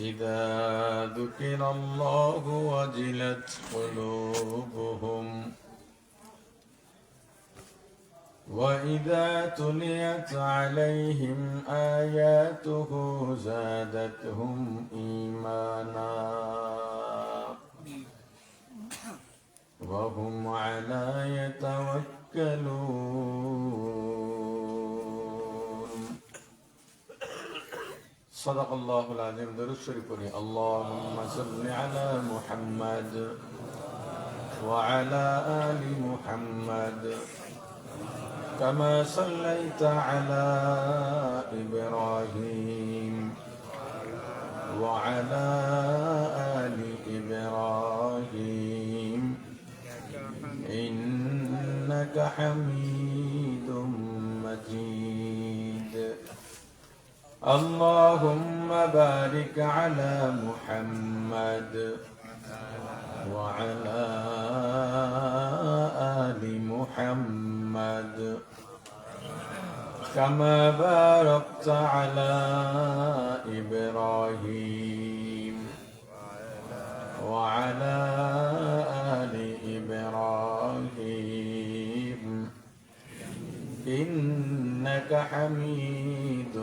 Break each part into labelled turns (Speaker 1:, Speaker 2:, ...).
Speaker 1: إذا ذكر الله وجلت قلوبهم وإذا تليت عليهم آياته زادتهم إيمانا وهم على يتوكلون صدق الله العظيم. درود شريف পড়ি। اللهم صل على محمد وعلى آل محمد كما صليت على إبراهيم وعلى آل إبراهيم إنك حميد مجيد. اللهم بارك على محمد وعلى آل محمد كما باركت على إبراهيم وعلى آل إبراهيم إنك حميد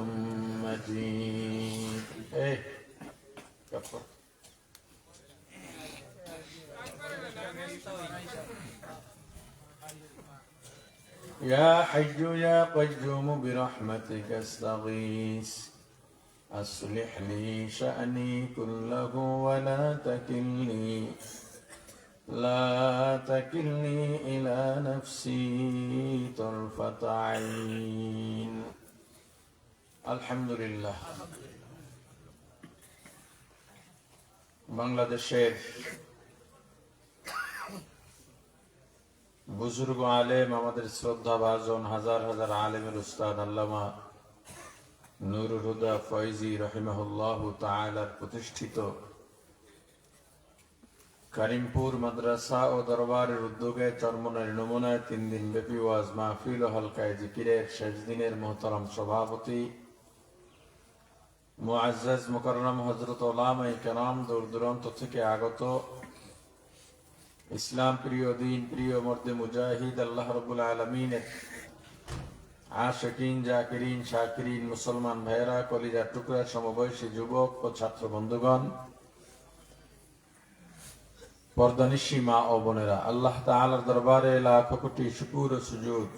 Speaker 1: مجيد. يا حي يا قيوم برحمتك استغيث أصلح لي شأني كله ولا تكلني إلى نفسي طرفة عين. الحمد لله. বাংলাদেশের বুজুর্গ আলেম, আমাদের শ্রদ্ধা ভাজন হাজার হাজার আলেমের উস্তাদ আল্লামা নুরুল হুদা ফয়জি রহিমাহুল্লাহু তাআলার প্রতিষ্ঠিত করিমপুর মাদ্রাসা ও দরবারের উদ্যোগে চরমনের নমুনায় 3 দিন ব্যাপী ওয়াজ মাহফিল ও হালকায়ে জিকিরের শেষ দিনের মোহতারাম সভাপতি মুআজ্জাজ মুকাররম হযরত উলামায়ে কেরাম, দূর দূরান্ত থেকে আগত ইসলাম প্রিয়, দিন প্রিয়, মর্দে মুজাহিদ, আল্লাহ রাব্বুল আলামিনের আশিকিন, জাকিরিন, শাকিরিন মুসলমান ভাইয়েরা, কলিজার টুকরা সমবয়সী যুবক ও ছাত্র বন্ধুগণ, পর্দানিশী মা ও বোনেরা, আল্লাহ তাআলার দরবারে লাখ কোটি শুকর ও সুজুদ।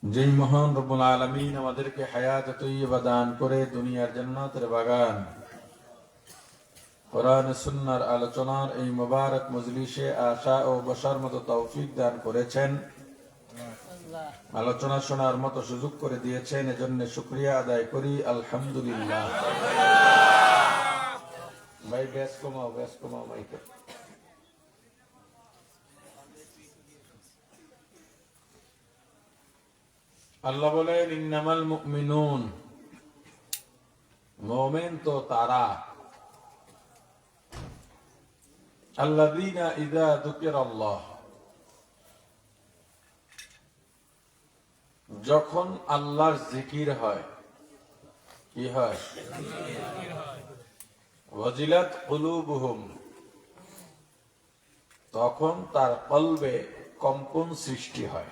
Speaker 1: যেই মহান রব্বুল আলামিন আমাদেরকে হায়াত তৈয়বা দান করে দুনিয়ার জান্নাতের বাগান কোরআন সুন্নাহর আলোচনার এই মুবারক মজলিসে আশা ও বসার মতো তৌফিক দান করেছেন, আলোচনা শোনার মতো সুযোগ করে দিয়েছেন, এজন্য শুকরিয়া আদায় করি আলহামদুলিল্লাহ। ভাই ব্যাস কমাও মাইকে। আল্লাহ বলেন ইন্নামাল মুমিনুন, মুমিন তো তারা, আল্লাযীনা ইযা যুকিরাল্লাহ, যখন আল্লাহর জিকির হয়, কি হয়? ওয়াজিলাত কুলুবুহুম, তখন তার কলবে কম্পন সৃষ্টি হয়।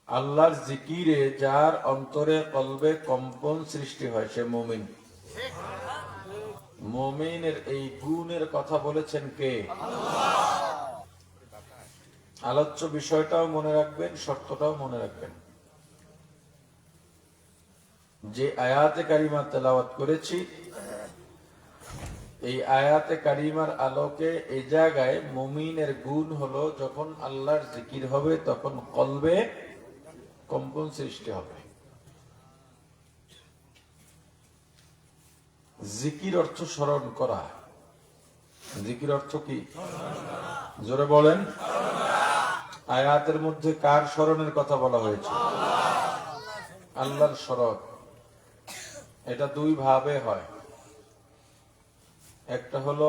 Speaker 1: আল্লাহর জিকিরে যার অন্তরে কলবে কম্পন সৃষ্টি হয় সে মুমিন। মুমিনের এই গুণের কথা বলেছেন কে? আলোচ্য বিষয়টাও মনে রাখবেন, শর্তটাও মনে রাখবেন। যে আয়াতে কারিমা তেলাওয়াত করেছি, এই আয়াতে কারিমার আলোকে এই জায়গায় মুমিনের গুণ হলো যখন আল্লাহর জিকির হবে তখন কলবে কম্পন সৃষ্টি হবে। জিকির অর্থ স্মরণ করা। জিকির অর্থ কি? জোরে বলেন। আয়াতের মধ্যে কার স্মরণের কথা বলা হয়েছে? আল্লাহর স্মরণ। এটা দুই ভাবে হয়। একটা হলো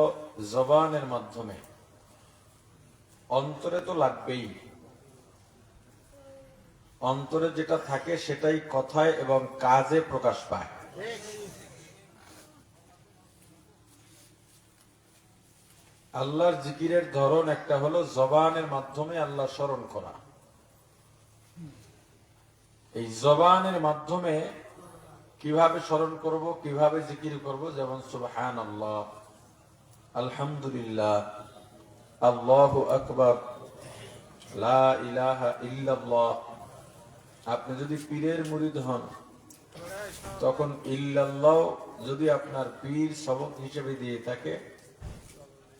Speaker 1: জবানের মাধ্যমে, অন্তরে তো লাগবেই। অন্তরে যেটা থাকে সেটাই কথায় এবং কাজে প্রকাশ পায়। আল্লাহর জিকিরের ধরন একটা হলো জবানের মাধ্যমে আল্লাহ স্মরণ করা। এই জবানের মাধ্যমে কিভাবে স্মরণ করব, কিভাবে জিকির করব, যেমন সুবহানাল্লাহ, আলহামদুলিল্লাহ, আল্লাহু আকবার, লা ইলাহা ইল্লাল্লাহ। আপনি যদি পীরের মুরিদ হন তখন ইল্লাল্লাহ যদি আপনার পীর সবক হিসেবে দিয়ে থাকে,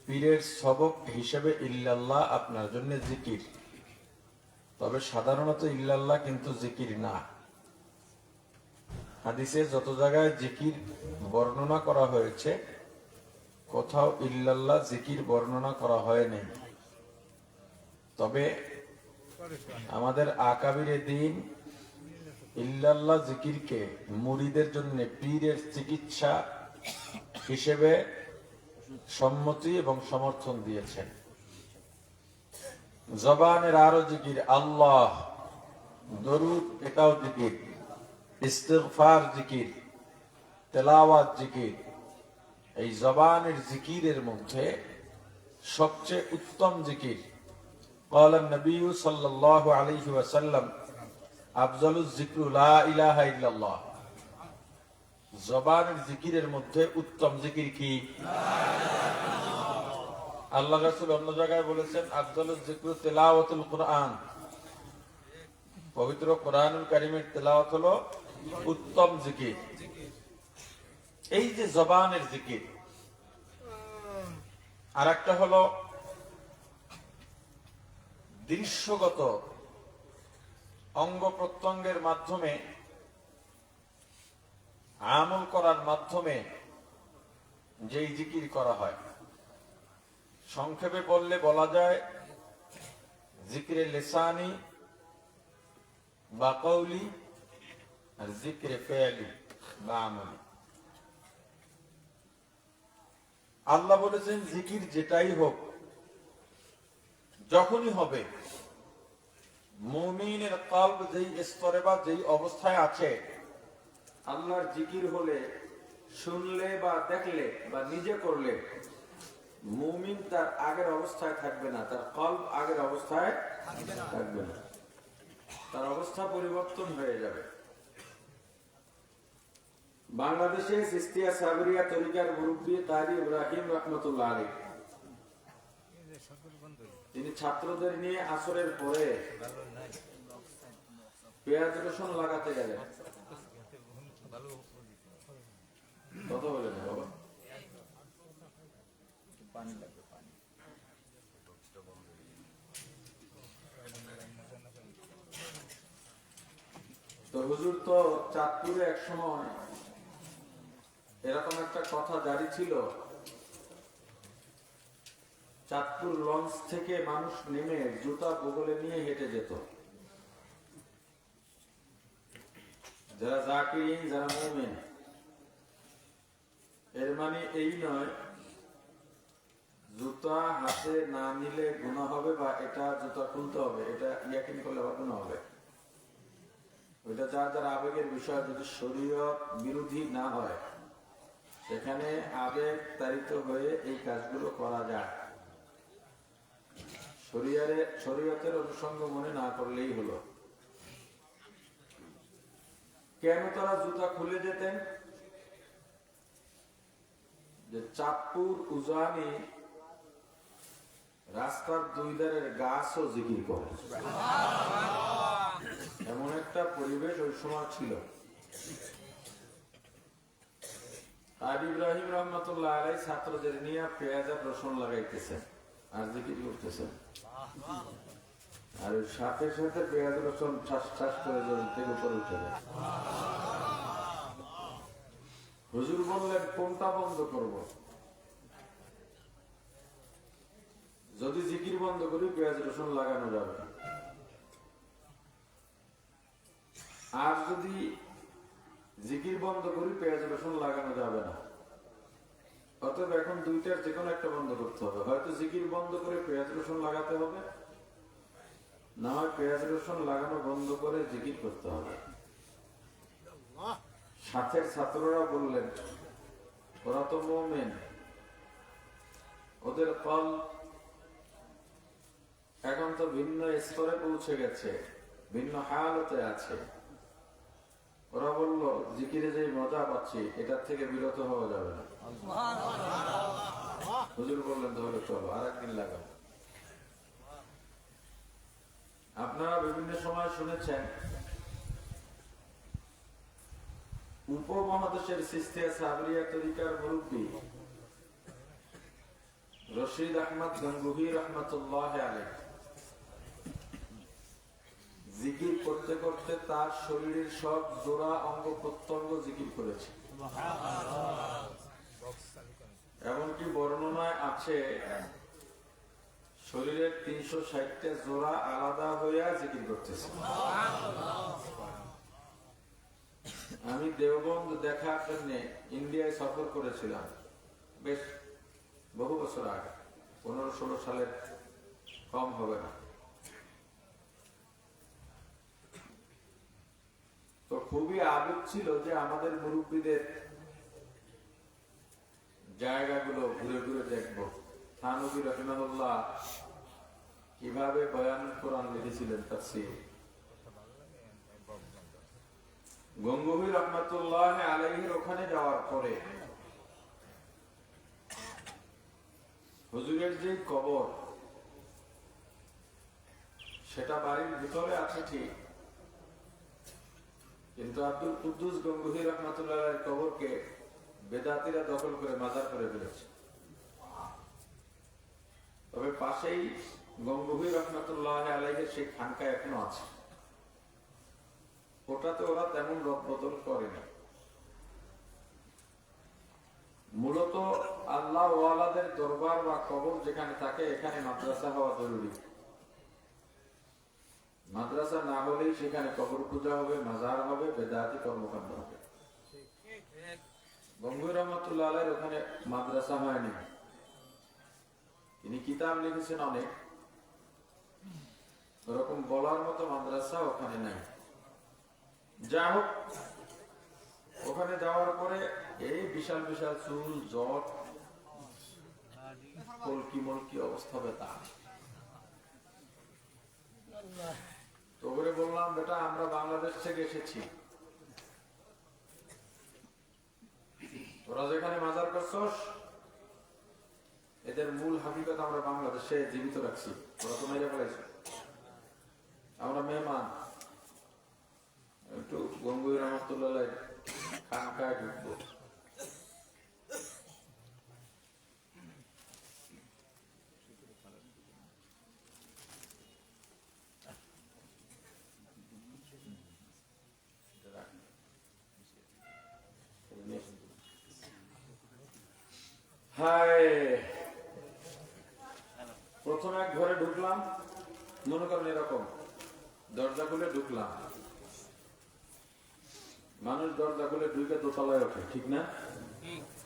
Speaker 1: পীরের সবক হিসেবে ইল্লাল্লাহ আপনার জন্য জিকির। তবে সাধারণত ইল্লাল্লাহ কিন্তু জিকির না। হাদিসে যত জায়গায় জিকির বর্ণনা করা হয়েছে কোথাও ইল্লাল্লাহ জিকির বর্ণনা করা হয়নি। তবে আমাদের আকাবিরে দিন ইল্লাল্লাহ জিকিরকে মুরিদের জন্য পীরের চিকিৎসা হিসেবে সম্মতি এবং সমর্থন দিয়েছেন। জবানের আরো জিকির, আল্লাহ, দরুদ, এটাও জিকির, ইস্তিগফার জিকির, তেলাওয়াত জিকির। এই জবানের জিকিরের মধ্যে সবচেয়ে উত্তম জিকির قال النبي صلى الله عليه وسلم أفضل الذكر لا إله إلا الله। জবানের জিকিরের মধ্যে উত্তম জিকির কি? আল্লাহ রাসূল অন্য জায়গায় বলেছেন আফজালুজ যিকরু তিলাওয়াতুল কুরআন। পবিত্র কোরআনুল কারীমের তেলাওয়াত হলো উত্তম জিকির। এই যে জবানের জিকির, আর একটা হলো দৃশ্যগত অঙ্গ প্রত্যঙ্গের মাধ্যমে আমল করার মাধ্যমে যেই জিকির করা হয়। সংক্ষেপে বললে বলা যায় জিকিরে লিসানি বা কওলি আর জিকিরে ফেলি বা আমলি। আল্লাহ বলেছেন জিকির যেটাই হোক, যখনই হবে, মুমিনের কলব যেই স্তরে বা যেই অবস্থায় আছে, আল্লাহর জিকির হলে, শুনলে বা দেখলে বা নিজে করলে মুমিন তার আগের অবস্থায় থাকবে না, তার কলব আগের অবস্থায় থাকবে না, তার অবস্থা পরিবর্তন হয়ে যাবে। বাংলাদেশে সিস্তিয়া সাবরিয়া তরিকার মুরব্বী কারি ইব্রাহিম রহমতুল্লাহ আলাইহি, তিনি ছাত্রদের নিয়ে আসরের পরে পেঁয়াজ রসুন লাগাতে গেলেন। কথা বলেন বাবা। তো হুজুর তো চাঁদপুরে এক সময় এরকম একটা কথা জারি ছিল, চাঁদপুর লঞ্চ থেকে মানুষ নেমে জুতা বগলে নিয়ে হেঁটে যেত। যারা জাকিরিন, যারা মুমিন, এর মানে এই নয় জুতা হাতে না নিলে গুনাহ হবে বা এটা জুতা খুলতে হবে, এটা ইয়াকিন করলে গুনাহ হবে। ওইটা যার যার আবেগের বিষয়, যদি শরীয়ত বিরোধী না হয় সেখানে আবেগ তাড়িত হয়ে এই কাজগুলো করা যায়। শরীয়তের অনুষঙ্গ মনে না করলেই হলো। কেন তারা জুতা খুলে যেতেন? যে চাঁদপুর উজানি রাস্তার দুই ধারের গাছও জিকির করে, এমন একটা পরিবেশ ওই সময় ছিল। আর ইব্রাহিম রহমতুল্লাহ আলাইহি ছাত্রদের নিয়ে পেঁয়াজ আর রসুন লাগাইতেছেন আর জিকির করতেছেন, আর সাথে সাথে পেঁয়াজ রসুন ঠাস ঠাস করে জমি থেকে উপরে উঠে যায়। হুজুর বললেন কোনটা বন্ধ করব? যদি জিকির বন্ধ করি পেঁয়াজ রসুন লাগানো যাবে, আর যদি জিকির বন্ধ করি পেঁয়াজ রসুন লাগানো যাবে না। অতএব এখন দুইটার যে কোনো একটা বন্ধ করতে হবে। হয়তো জিকির বন্ধ করে পেঁয়াজ রসুন লাগাতে হবে, না হয় পেঁয়াজ রসুন লাগানো বন্ধ করে জিকির করতে হবে। সাথের ছাত্ররা বললেন, ওরা তো মুমিন, ওদের কল এখন তো ভিন্ন স্তরে পৌঁছে গেছে, ভিন্ন হালতে আছে। ওরা বলল, জিকিরে যে মজা পাচ্ছি এটার থেকে বিরত হওয়া যাবে না। হুজুর বললেন, তাহলে চলো আর একদিন লাগাবো। আপনারা বিভিন্ন সময় শুনেছেন উপমহাদেশের সিস্তিয়া সাবরিয়া তরিকার মুরব্বী রশিদ আহমদ গঙ্গুহি রহমতুল্লাহ আলাইহি জিকির করতে করতে তার শরীরের সব জোড়া অঙ্গ প্রত্যঙ্গ জিকির করেছে। এমনকি বর্ণনায় আছে শরীরের 360টা জোড়া আলাদা হইয়া জিকির করতেছে। আমি দেওবন্দ দেখার জন্য ইন্ডিয়ায় সফর করেছিলাম বেশ বহু বছর আগে, 15-16 সালের কম হবে না। তো খুবই আবেগ ছিল যে আমাদের মুরব্বীদের জায়গাগুলো ঘুরে ঘুরে দেখবো। থানভী রাহিমাহুল্লাহ কিভাবে বয়ান কোরআন লিখেছিলেন তাফসীর। গঙ্গুহি রহমতুল্লাহ আলাইহির ওখানে যাওয়ার পরে হুজুরের যে কবর সেটা বাড়ির ভিতরে আছে ঠিক, কিন্তু আব্দুল কুদ্দুস গঙ্গুহি রহমতুল্লাহ আলাইহির কবরকে বেদাতিরা দখল করে মাজার করে ফেলেছে। তবে পাশেই গঙ্গুহি রহমতুল্লাহ আলাইহির সেই খানকা এখনো আছে, ওটাতে ওরা তেমন রদবদল করে না। মূলত আল্লাহ ওয়ালাদের দরবার বা কবর যেখানে থাকে এখানে মাদ্রাসা হওয়া জরুরি। মাদ্রাসা না হলেই সেখানে কবর পূজা হবে, মাজার হবে, বেদাতি কর্মকাণ্ড হবে। গঙ্গুহি রহমতুল্লাহ আলাইহির ওখানে মাদ্রাসা হয়নি। তিনি কিতাব লিখেছেন অনেক, ওরকম বলার মতো মাদ্রাসা ওখানে নাই। যা হোক, ওখানে যাওয়ার পরে এই বিশাল বিশাল চুল, জট, কলকি মলকি অবস্থা বেতা। তো ওরে বললাম, বেটা আমরা বাংলাদেশ থেকে এসেছি, তোরা যেখানে মাজার করছস এদের মূল হাকিকত আমরা বাংলাদেশে জীবিত রাখছি, তোরা তো মেরে ফেলাইছ, আমরা মেহমান। একটু গঙ্গুহি রহমতুল্লাহ খানকায় ঢুকবো। প্রথমে এক ঘরে ঢুকলাম, মনে করেন এরকম দরজা খুলে ঢুকলাম। মানুষ দরজা খুলে ঢুকে দোতলায় ওঠে, ঠিক না?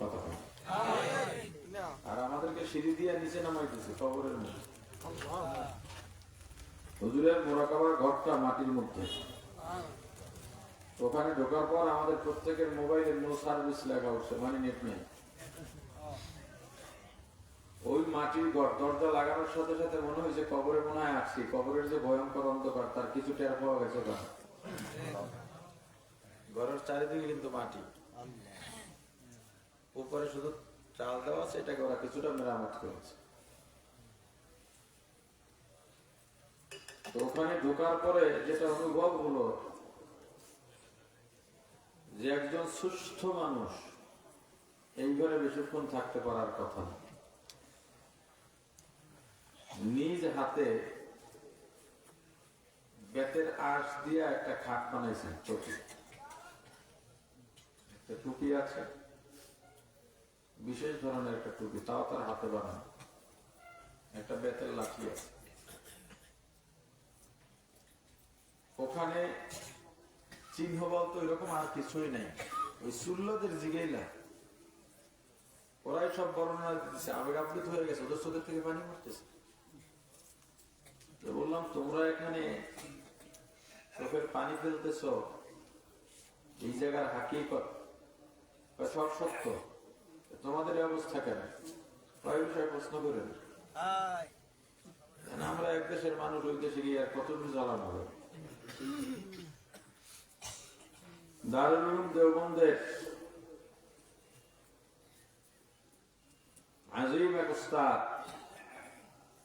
Speaker 1: কথা বলে। আর আমাদেরকে সিঁড়ি দিয়ে নিচে নামাইতেছে কবরের মধ্যে। হুজুরের মুরাকাবার ঘরটা মাটির মধ্যে। ওখানে ঢোকার পর আমাদের প্রত্যেকের মোবাইলে নো সার্ভিস লেখা উঠছে, মানে নেট নেই। ওই মাটির ঘর দরজা লাগানোর সাথে সাথে মনে হয়েছে কবরে মনে হয় আসছি। কবরের যে ভয়ঙ্কর অন্ধকার তার কিছু টের পাওয়া গেছে। ঘরের চারিদিকে কিন্তু মাটি, উপরে শুধু চাল দেওয়া আছে, এটাকে ওরা কিছুটা মেরামত করেছে। তো ওখানে ঢোকার পরে যেটা অনুভব হলো যে একজন সুস্থ মানুষ এই ঘরে বেশিক্ষণ থাকতে পারার কথা না। নিজ হাতে বেতের আঁশ দিয়ে একটা খাট বানাইছেন, টুপি আছে, বিশেষ ধরনের একটা টুপি, তাও তার হাতে বানানো, একটা বেতের লাঠি আছে। ওখানে চিহ্ন বলতো এরকম আর কিছুই নেই। ওই সুল্লদের জিগেইলা ওরাই সব বর্ণনা দিতেছে, আবেগ আপ্লুত হয়ে গেছে, ওদের চোখের থেকে পানি পড়তেছে। তো বললাম তোমরা এখানে চোখের পানি ফেলতেছ, এই জায়গার হাকিকত সব সত্য, তোমাদের এই অবস্থা কেন? কয় বিষয়ে প্রশ্ন করেন। আমরা এক দেশের মানুষ, ওই দেশে গিয়ে আর কত জ্বালানো হবে। দারুল উলুম দেওবন্দের আজিম এক উস্তাদ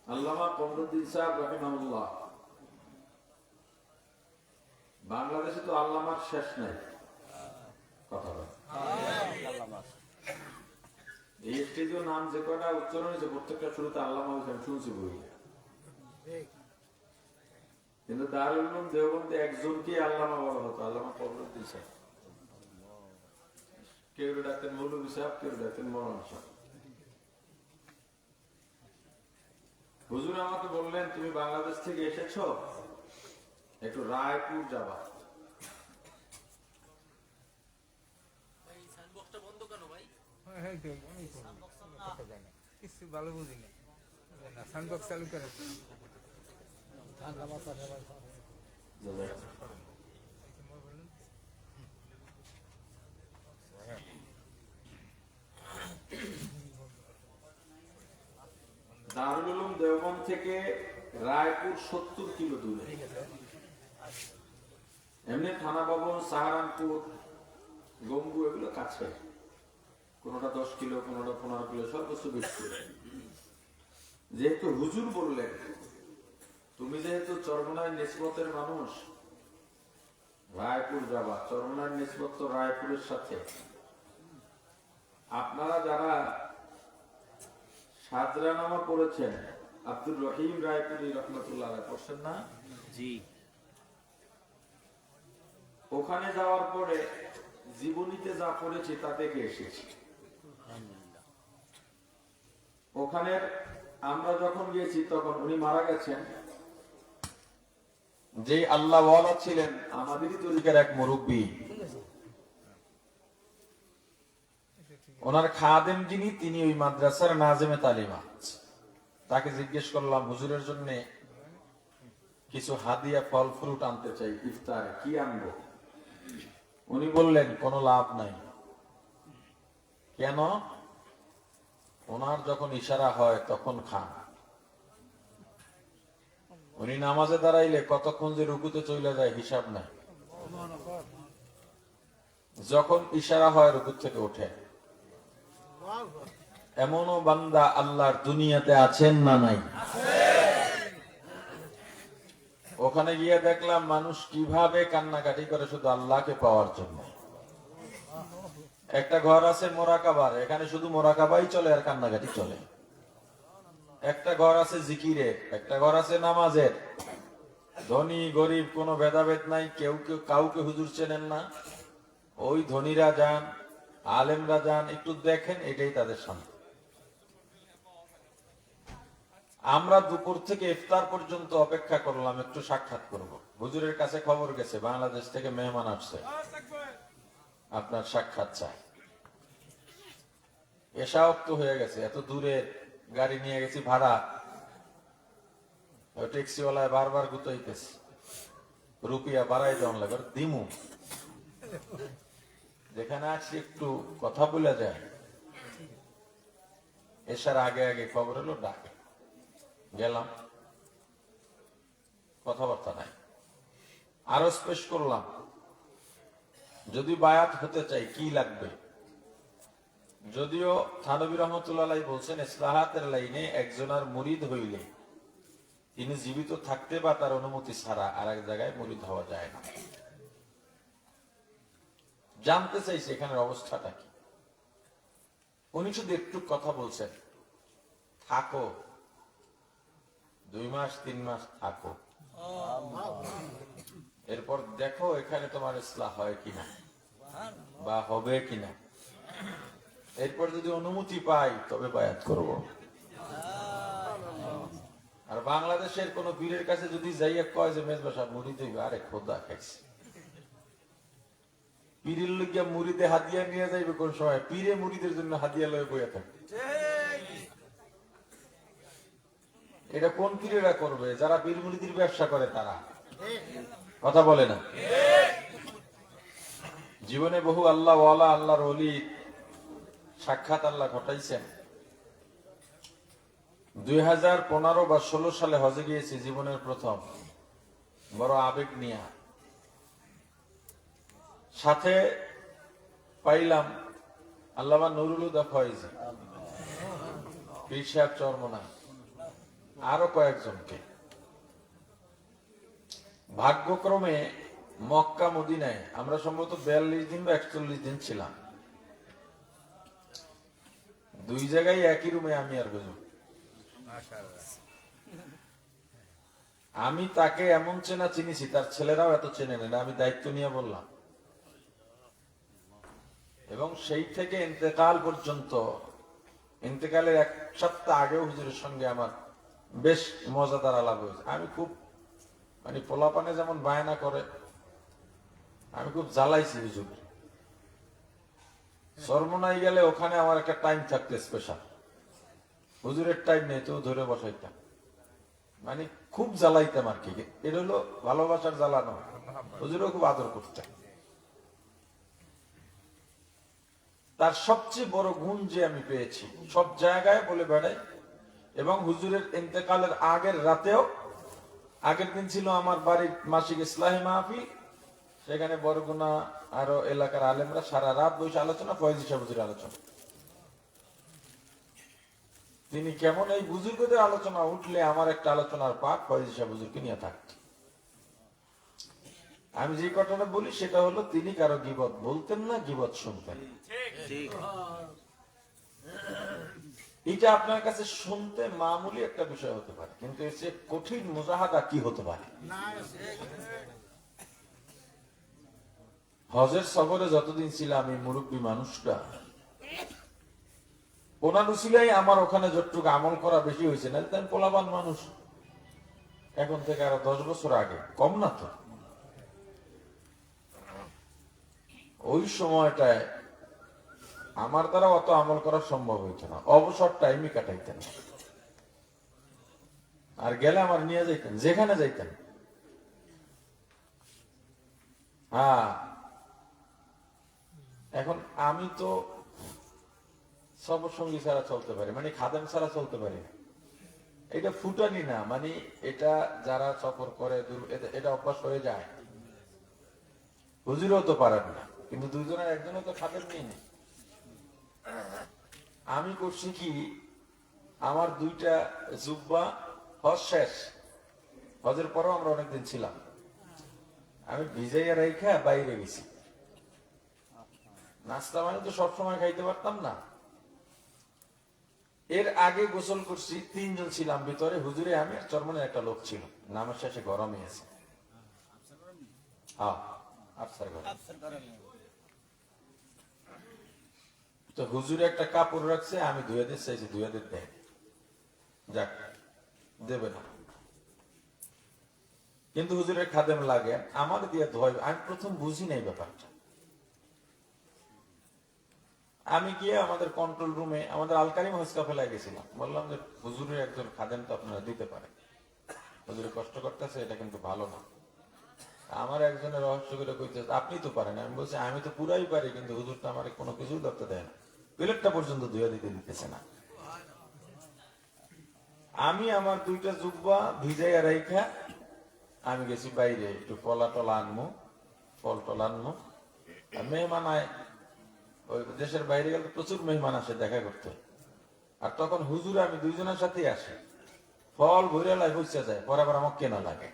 Speaker 1: আল্লামা কমরুদ্দিন সাহেব রাহিমাহুল্লাহ। বাংলাদেশে তো আল্লামার শেষ নাই, কথা বলে এই স্টেজের নাম যে কয়টা উচ্চারণ হয়েছে প্রত্যেকটা শুরুতে আল্লামা হয়েছে, আমি শুনছি বই। কিন্তু দারুল উলুম দেওবন্দে একজনকে আল্লামা বলা হতো, আল্লামা কমরুদ্দিন সাহেব। কেউ ডাকতেন মৌলভী সাহেব, কেউ ডাকতেন মৌলানা সাহেব। হুজুর আমাকে বললেন, তুমি বাংলাদেশ থেকে এসেছো, একটু রায়পুর যাবা।
Speaker 2: কিছু ভালো বুঝি না, সানবক্স চালু করে
Speaker 1: দারুল উলুম দেওবন্দ থেকে রায়পুর 70 কিলো দূরে। এমনি থানা ভবন, সাহারানপুর, গম্বু এগুলো কাছে, কোনটা 10 কিলো, কোনটা 15 কিলো, সর্বোচ্চ 20 কিলো। যেহেতু হুজুর বললেন তুমি যেহেতু চরমনায় নিসবতের মানুষ, রায়পুর যাবা। চরমনার নিসবত তো রায়পুরের সাথে। আপনারা যারা সাজরানামা পড়েছেন, আব্দুর রহিম রায়পুরি রহমতুল্লাহ পড়ছেন না?
Speaker 3: জি।
Speaker 1: ওখানে যাওয়ার পরে জীবনীতে যা পড়েছি তা দেখে এসেছি। ওখানে আমরা যখন গিয়েছি তখন উনি মারা গেছেন। যে আল্লাহ ওয়ালা ছিলেন আমাদেরই তরিকার এক মুরব্বী, ওনার খাদেম যিনি, তিনি ওই মাদ্রাসার নাজেমে তালিমাত। তাকে জিজ্ঞেস করলাম, হুজুরের জন্য কিছু হাদিয়া ফল ফ্রুট আনতে চাই, ইফতারে কি আনবো? উনি বললেন কোনো লাভ নাই। কেন? ওনার যখন ইশারা হয় তখন খান। উনি নামাজে দাঁড়াইলে কতক্ষণ যে রুকুতে চলে যায় হিসাব নাই। যখন ইশারা হয় রুকু থেকে ওঠে। এমনও বান্দা আল্লাহর দুনিয়াতে আছেন না নাই? ওখানে গিয়ে দেখলাম মানুষ কিভাবে কান্নাকাটি করে শুধু আল্লাহকে পাওয়ার জন্য। একটা ঘর আছে মোরাকাবার, এখানে শুধু মোরাকাবাই চলে আর কান্নাকাটি চলে। একটা ঘর আছে জিকিরের, একটা ঘর আছে নামাজের। ধনী গরিব কোনো ভেদাভেদ নাই, কেউ কেউ কাউকে হুজুর চেনেন না। ওই ধনীরা যান, আলেমরা যান, একটু দেখেন, এটাই তাদের শান্তি। আমরা দুপুর থেকে ইফতার পর্যন্ত অপেক্ষা করলাম একটু সাক্ষাৎ করব। হুজুরের কাছে খবর গেছে বাংলাদেশ থেকে মেহমান আসছে, আপনার সাক্ষাৎ চাই। এশাওয়াক্ত হয়ে গেছে, এত দূরে গাড়ি নিয়ে গেছি ভাড়া, ট্যাক্সিওয়ালায় বারবার গুতাইতেছে, রুপিয়া বাড়াই দেওয়ান লাগে, দিমু। যেখানে আসছি একটু কথা বলে যায়, এসার আগে আগে খবর হলো ডাকে, গেলাম, কথাবার্তা নাই। আরো পেশ করলাম, যদি বায়াত হতে চাই কি লাগবে? যদিও থানবী রহমতুল্লাহ বলছেন ইসলাহাতের লাইনে একজনের মুরিদ হইলে তিনি জীবিত থাকতে বা তার অনুমতি ছাড়া আর এক জায়গায় মুরিদ হওয়া যায় না। জানতে চাইছে এখানের অবস্থাটা কি। উনি শুধু একটু কথা বলছেন, থাকো 2 মাস 3 মাস থাকো, এরপর দেখো এখানে তোমার ইসলাহ হয় কিনা বা হবে কিনা। এরপর যদি অনুমতি পাই তবে বায়াত করব। আর বাংলাদেশের কোন পীরের কাছে যদি যাইয়া কয় যে মেজবা সাহেব মুরিদ হইবে, আরে খোদা খাইছে। পীরের লইয়া মুরিদে হাদিয়া নিয়ে যাইবে কোন সময়? পীরে মুরিদের জন্য হাদিয়া লয়ে বইয়া থাকে। এটা কোন পীরেরা করবে? যারা পীর মুরিদির ব্যবসা করে তারা। কথা বলে না। জীবনে বহু আল্লাহ ওয়ালা আল্লাহর ওলি সাক্ষাৎ আল্লাহ ঘটাইছেন। 2015 বা 16 সালে হজে গিয়েছি, জীবনের প্রথম, বড় আবেগ নিয়ে। সাথে পাইলাম আল্লামা নুরুল হুদা ফয়েজি, পীর সাহেব চরমোনা, আরো কয়েকজনকে। ভাগ্যক্রমে মক্কা মদিনায় আমরা সম্ভবত 42 দিন বা 41 দিন ছিলাম। দুই জায়গায় একই রুমে আমি আর হুজুর।
Speaker 2: মাশাআল্লাহ।
Speaker 1: আমি তাকে এমন চেনা চিনিছি, তার ছেলেরাও এত চেনে না, আমি দায়িত্ব নিয়ে বললাম। এবং সেই থেকে ইন্তেকাল পর্যন্ত, ইন্তেকালের 1 সপ্তাহ আগেও হুজুরের সঙ্গে আমার বেশ মজাদার আলাপ হয়েছে। আমি খুব মানে পোলাপানে যেমন বায়না করে, আমি খুব জ্বালাইছি হুজুর। চরমোনাই গেলে ওখানে আমার একটা টাইম থাকতো স্পেশাল, হুজুরের টাইম নেই তো ধরে বসাইতাম, মানে খুব জ্বালাইতাম আর কি। এটা হলো ভালোবাসার জ্বালানো। হুজুরও খুব আদর করতেন। তার সবচেয়ে বড় গুণ যে আমি পেয়েছি, সব জায়গায় বলে বেড়াই। এবং হুজুরের ইন্তেকালের আগের রাতেও, আগের দিন ছিল আমার বাড়ির মাসিক ইসলাহি মাহফিল, সেখানে বরগুনা আরো এলাকার আলেমরা সারা রাত বসে আলোচনা, ফয়েজি সাহেব হুজুরের আলোচনা। তিনি কেমন, এই বুজুর্গদের আলোচনা উঠলে আমার একটা আলোচনার পাক ফয়েজি সাহেব হুজুরকে নিয়ে থাকত। আমি যে কথাটা বলি সেটা হলো, তিনি কারো গীবত বলতেন না, গীবত শুনতেন। এটা আপনার কাছে শুনতে মামুলি একটা বিষয় হতে পারে, কিন্তু এর চেয়ে কঠিন মুজাহাদা কি হতে পারে। হজের সফরে যতদিন ছিলাম, এই মুরব্বী মানুষটা, ওনার উসিলাই আমার ওখানে যতটুকু আমল করা বেশি হয়েছে। না তেন পোলাবান মানুষ, এখন থেকে আরো 10 বছর আগে, কম না তো। ওই সময়টায় আমার দ্বারা অত আমল করা সম্ভব হইত না, অবসর টাইমই কাটাইতেন। আর গেলে আমার নিয়ে যাইতেন যেখানে যাইতেন। হ্যাঁ, এখন আমি তো সবসঙ্গী ছাড়া চলতে পারি, মানে খাদেম ছাড়া চলতে পারি না। এটা ফুটানি না, মানে এটা যারা সফর করে এটা অভ্যাস হয়ে যায়। হুজুরও তো পারেন না, কিন্তু দুজনের একজনও তো খাদেম নেই না। আমি করছি কি, আমার 2টা জুব্বা, হজ শেষ, হজের পরও আমরা অনেকদিন ছিলাম, আমি ভিজাইয়া রাইখা বাইরে গেছি। নাস্তা মানে তো সবসময় খাইতে পারতাম না। এর আগে গোসল করছি, 3 জন ছিলাম ভিতরে, হুজুরে আমি আর চরমনের একটা লোক ছিল। নামের শেষে গরমে আছে। তো হুজুরে একটা কাপড় রাখছে, আমি ধুয়ে দিতে চাইছি, ধুয়ে দিতে দেয়, যাক দেবে না। কিন্তু হুজুরের খাদেম লাগে, আমার দিয়ে ধোয়। আমি প্রথম বুঝি নাই ব্যাপারটা। আমি গিয়ে আমাদের কন্ট্রোল রুমে, আমাদের আলকারিম হস্কা ফেলায় গেছিলাম, বললাম যে হুজুরের একজন খাদেম তো আপনারা দিতে পারে, হুজুরে কষ্ট করতেছে, এটা কিন্তু ভালো না। আমার একজনের রহস্য করে কইতেছে, আপনি তো পারেন। আমি বলছি, আমি তো পুরাই পারি, কিন্তু হুজুর তো আমার কোনো কিছুই ধরতে দেয় না, প্লেটটা পর্যন্ত ধুয়ে দিতে দিতেছে না। আমি আমার 2টা জুব্বা ভিজাইয়া রাইখা আমি গেছি বাইরে, একটু কলা টলা আনবো, ফল টল আনবো। মেহমান আয়, ওই দেশের বাইরে গেলে প্রচুর মেহমান আসে দেখা করতে। আর তখন হুজুর আমি 2জনের সাথেই আসে, ফল ভরে লাই পয়সা যায়, পরে আবার আমার কেনা লাগে।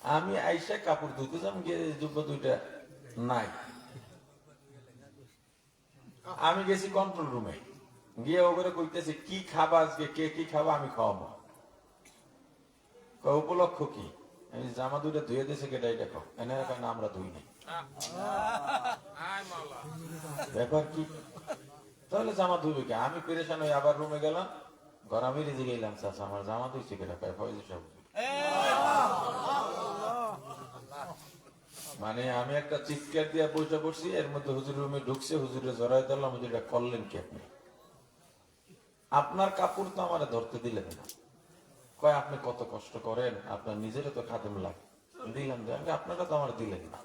Speaker 1: আমি আইসা কাপড় ধুতে যাম, গিয়ে জুব্বা 2টা নাই। আমি গেছি কন্ট্রোল রুমে, গিয়ে ওগুলো কইতেছি, কি খাবা আজকে, কে কি খাবা আমি খাওয়াবো। উপলক্ষ কি? আমি জামা 2টা ধুয়ে দিয়েছে, কেটা এটা খাও, এনে না আমরা ধুই নাই। ব্যাপার কি? তাহলে জামা ধুবে কে? আমি পেরেশান হয়ে আবার রুমে গেলাম, ঘর আমি রেজে গেলাম, চাচা আমার জামা ধুইছে কেটা, ফয়েজি সাহেব। মানে আমি একটা চিৎকার দিয়ে বসে পড়ছি, এর মধ্যে হুজুর রুমে ঢুকছে, হুজুরে জড়াই ধরলাম, হুজুরটা করলেন কি আপনি? আপনার কাপড় তো আমার ধরতে দিলেন না। কয় আপনি কত কষ্ট করেন, আপনার নিজেরও তো খাদেম লাগে, দিলাম যে আমি, আপনারা তো আমার দিলেন না।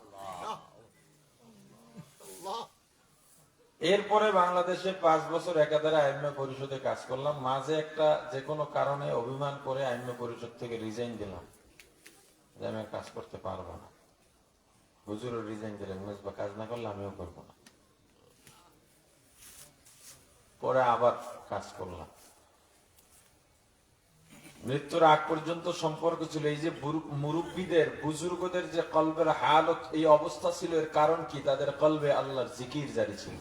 Speaker 1: এরপরে বাংলাদেশে 5 বছর একাধারে আইন পরিষদে কাজ করলাম। মাঝে একটা যে কোনো কারণে অভিমান করে আইন পরিষদ থেকে রিজাইন দিলাম, যে আমি আর কাজ করতে পারবো না। হুজুরও রিজাইন দিলেন, মেজবা কাজ না করলে আমিও করবো না। পরে আবার কাজ করলাম। মৃত্যুর আগ পর্যন্ত সম্পর্ক ছিল। এই যে মুরব্বীদের, বুজুর্গদের যে কলবের হালত, এই অবস্থা ছিল, এর কারণ কি? তাদের কলবে আল্লাহর জিকির জারি ছিল।